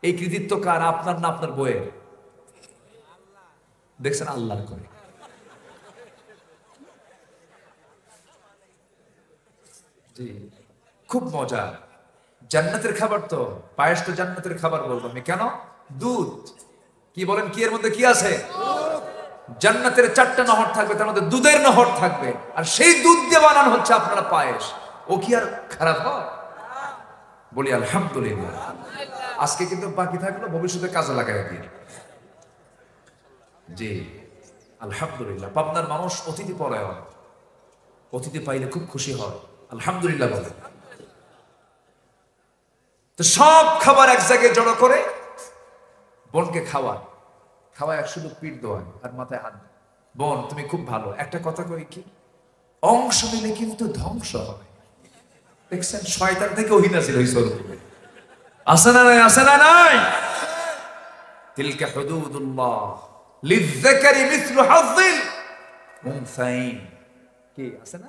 এই কৃতিত্ব কার? আপনার না আপনার বইয়ের? দেখছেন, আল্লাহর করে। জি খুব মজা, জান্নাতের খাবার তো, পায়েস তো জান্নাতের খাবার বলবো আমি। কেন? দুধ। কি বলেন, কি এর মধ্যে কি আছে? জান্নাতের 4টা নহর থাকবে, তার মধ্যে দুধের নহর থাকবে, আর সেই দুধ দিয়ে বানানো হচ্ছে আপনারা পায়েস। ও কি আর খারাপ হয়? বলি আলহামদুলিল্লাহ। আজকে কিন্তু বাকি থাকলো, ভবিষ্যতে কাজে লাগাই দিয়ে। জি আলহামদুলিল্লাহ। পাবনার মানুষ অতিথি পরায়ণ, অতিথি পাইলে খুব খুশি হয়, আলহামদুলিল্লাহ বলে। তো সব খাবার এক জায়গায় জড়ো করে বোনকে খাওয়ায়, খাওয়ায় শুধু পিঠ দোয়ায় আর মাথায় হাত। বোন তুমি খুব ভালো, একটা কথা কই কি, অংশ নিলে কিন্তু ধ্বংস হবে। দেখছেন, শয়তান থেকে ওহী নাযিল হইছে। আছে না নাই? আছে না নাই? তিলকা হুদুদুল্লাহ লিযযাকারি মিসলু হাযযিল উনসাইন। কি আছে না?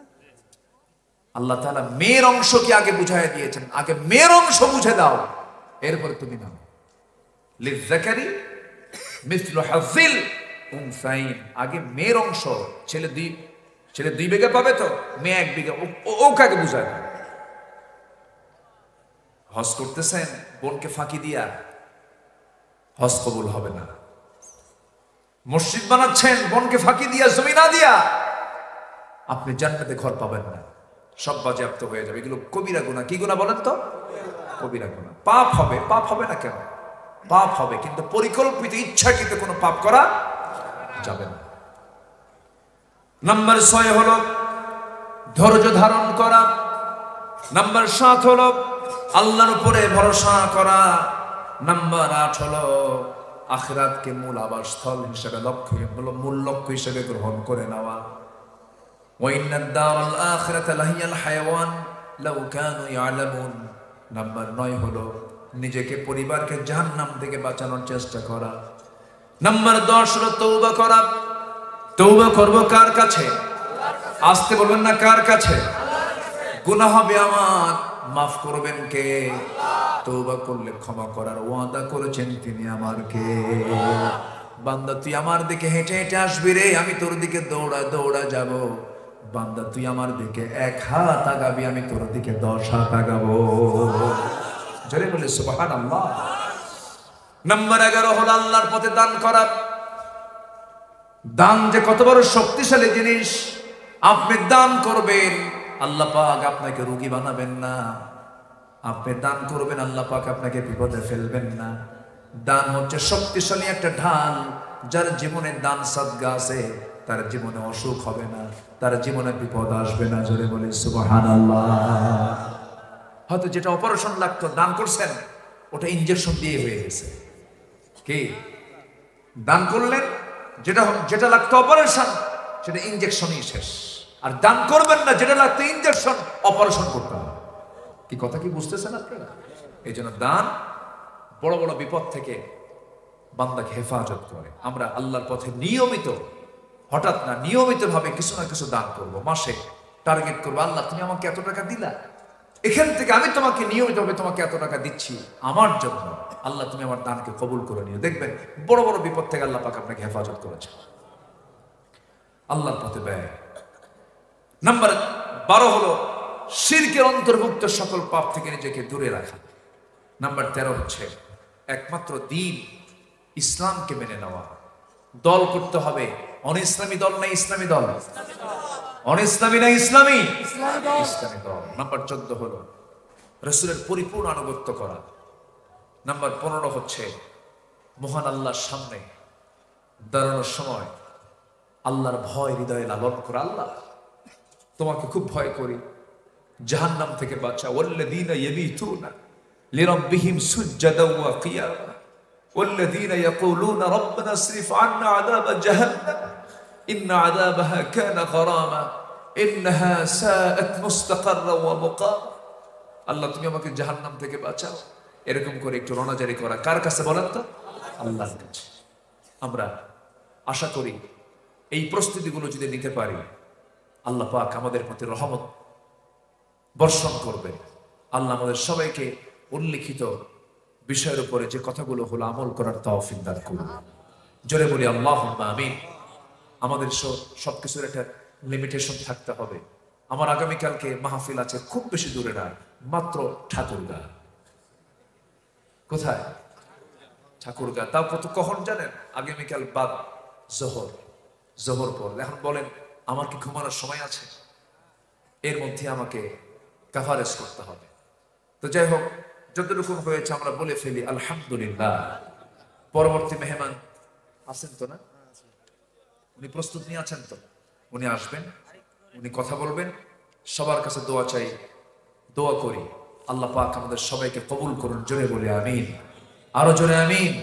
আল্লাহ তাআলা মেয়ের অংশ কি আগে বুঝায় দিয়েছেন, আগে মেয়ের অংশ বুঝে দাও, এরপরে তুমি নাও। লিযযাকারি মিসলু হাযযিল উনসাইন, আগে মেয়ের অংশ। ছেলে 2 বিঘা পাবে, তো মেয়ে 1 বিঘা, ও কাকে বুঝায়? হজ করতেছেন, বোনকে ফাঁকি দিয়া হজ কবুল হবে না। মসজিদ বানাচ্ছেন, বোনকে ফাঁকি দিয়া, জমি না দিয়া, আপনি জান্নাতে ঘর পাবেন না, সব বাজেয়াপ্ত হয়ে যাবে। এগুলো কবিরা গুনাহ। কি গুনাহ বলেন তো? কবিরা গুনাহ। পাপ হবে, পাপ হবে না কেন? পাপ হবে, কিন্তু পরিকল্পিত ইচ্ছাকৃত কোনো পাপ করা যাবে না। নাম্বার 6 হলো ধৈর্য ধারণ করা। নাম্বার 7 হলো আল্লাহর উপরে ভরসা করা। নাম্বার 8 হলো আখিরাতকে মূল আবাসস্থল হিসেবে মূল লক্ষ্য হিসেবে গ্রহণ করে নেওয়া। ওয়া ইন্নাদ দারাল আখিরাতা লাহিয়াল হায়াওয়ান লাউ কানু ইয়ালামুন। নাম্বার 9 হলো নিজেকে পরিবারকে জাহান্নাম থেকে বাঁচানোর চেষ্টা করা। নাম্বার 10 হলো তওবা করা। তওবা করব কার কাছে? আসতে বলবেন না, কার কাছে? গুনাহ হবে আমার, মাফ করবেন কে? তওবা করলে ক্ষমা করার ওয়াদা করেছেন তিনি আমার কে? বান্দা তুই আমার দিকে হেঁটে হেঁটে আসবি রে, আমি তোর দিকে দৌড়া দৌড়া যাব। বান্দা তুই আমার দিকে 1 হাত আগাবি, আমি তোর দিকে 10 হাত আগাবো। জোরে বলে সুবহানাল্লাহ। নাম্বার 11 হলো আল্লাহর পথে দান করা। দান যে কত বড় শক্তিশালী জিনিস। আপনি দান করবেন, আল্লাহ পাক আপনাকে রোগী বানাবেন না। আপনি দান করবেন, আল্লাহ পাক আপনাকে বিপদে ফেলবেন না। দান হচ্ছে শক্তিশালী একটা ঢাল। যার জীবনে দান সাদকা আছে তার জীবনে অসুখ হবে না, তার জীবনে বিপদ আসবে না। জোরে বলে সুবহানাল্লাহ। হয়তো যেটা অপারেশন লাগতো দান করছেন, ওটা ইনজেকশন দিয়ে হয়ে গেছে। কি দান করলেন? যেটা লাগতো অপারেশন, সেটা ইনজেকশনই শেষ। আর দান করবেন না, যেটা লাগতো ইনজেকশন, অপারেশন করতে হবে। কি কথা কি বুঝতেছেন আপনারা? এই জন্য দান বড় বড় বিপদ থেকে বান্দাকে হেফাজত করে। আমরা আল্লাহর পথে নিয়মিত, হঠাৎ না, নিয়মিত ভাবে কিছু না কিছু দান করব। মাসে টার্গেট করবো, আল্লাহ তুমি আমাকে এত টাকা দিলা, এখান থেকে আমি তোমাকে নিয়মিত ভাবে তোমাকে এত টাকা দিচ্ছি আমার জন্য, আল্লাহ তুমি আমার দানকে কবুল করে নিও। দেখবেন বড় বড় বিপদ থেকে আল্লাহ পাক আপনাকে হেফাজত করেছে। আল্লাহর পথে ব্যয়। নাম্বার 12 হলো শিরকের অন্তর্ভুক্ত সকল পাপ থেকে নিজেকে দূরে রাখা। নাম্বার 13 হচ্ছে একমাত্র দ্বীন ইসলামকে মেনে নেওয়া। দল করতে হবে, অনিসলামী দল না ইসলামী দল, অনিসলামী না ইসলামী, ইসলামী দল। নাম্বার 14 হলো রাসূলের পরিপূর্ণ আনুগত্য করা। নাম্বার 15 হচ্ছে মহান আল্লাহর সামনে দাঁড়ানোর সময় আল্লাহর ভয় হৃদয়ে লালন করা। আল্লাহ তোমাকে খুব ভয় করি, জাহান্নাম থেকে বাঁচা। ওয়াল্লাযীনা ইয়াবিতুনা লিরাব্বিহিম সুজদান ওয়া কিয়ামা ওয়াল্লাযীনা ইয়াকুলুনা রাব্বানা ইসরিফ আন্না আযাবা জাহান্নাম ইন্না আযাবাহা কানা গরামা ইন্নাহা সাআত মুস্তাকাররা ওয়া মুকামা। আল্লাহ তুমি আমাকে জাহান্নাম থেকে বাঁচাও, এরকম করে একটু রোনাজারি করা। কার কাছে বলেন তো? আল্লাহর কাছে। আমরা আশা করি এই প্রস্তুতিগুলো যদি নিতে পারি, আল্লাহ পাক আমাদের প্রতি রহমত বর্ষণ করবে। আল্লাহ আমাদের সবাইকে উল্লিখিত বিষয়ের উপরে যে কথাগুলো হলো আমল করার তৌফিক দান করুন। জোরে বলি আল্লাহুম্মা আমিন। আমাদের সবকিছুর একটা লিমিটেশন থাকতে হবে। আমার আগামীকালকে মাহফিল আছে, খুব বেশি দূরে না, মাত্র ঠাকুরগাঁ। কোথায়? ঠাকুরগাঁ। তাও কখন জানেন? আগামীকাল বাদ জোহর পর। এখন বলেন আমার কি ঘুমানোর সময় আছে? এর মধ্যে আমাকে কাভারেজ করতে হবে। তো যাই হোক, যতটুকু হয়েছে আমরা বলে ফেলি আলহামদুলিল্লাহ। পরবর্তী মেহমান আছেন তো না? উনি প্রস্তুত নিয়ে আছেন তো? উনি আসবেন, উনি কথা বলবেন। সবার কাছে দোয়া চাই, দোয়া করি আল্লাহ পাক আমাদের সবাইকে কবুল করুন। জোরে বলে আমিন, আরো জোরে আমিন।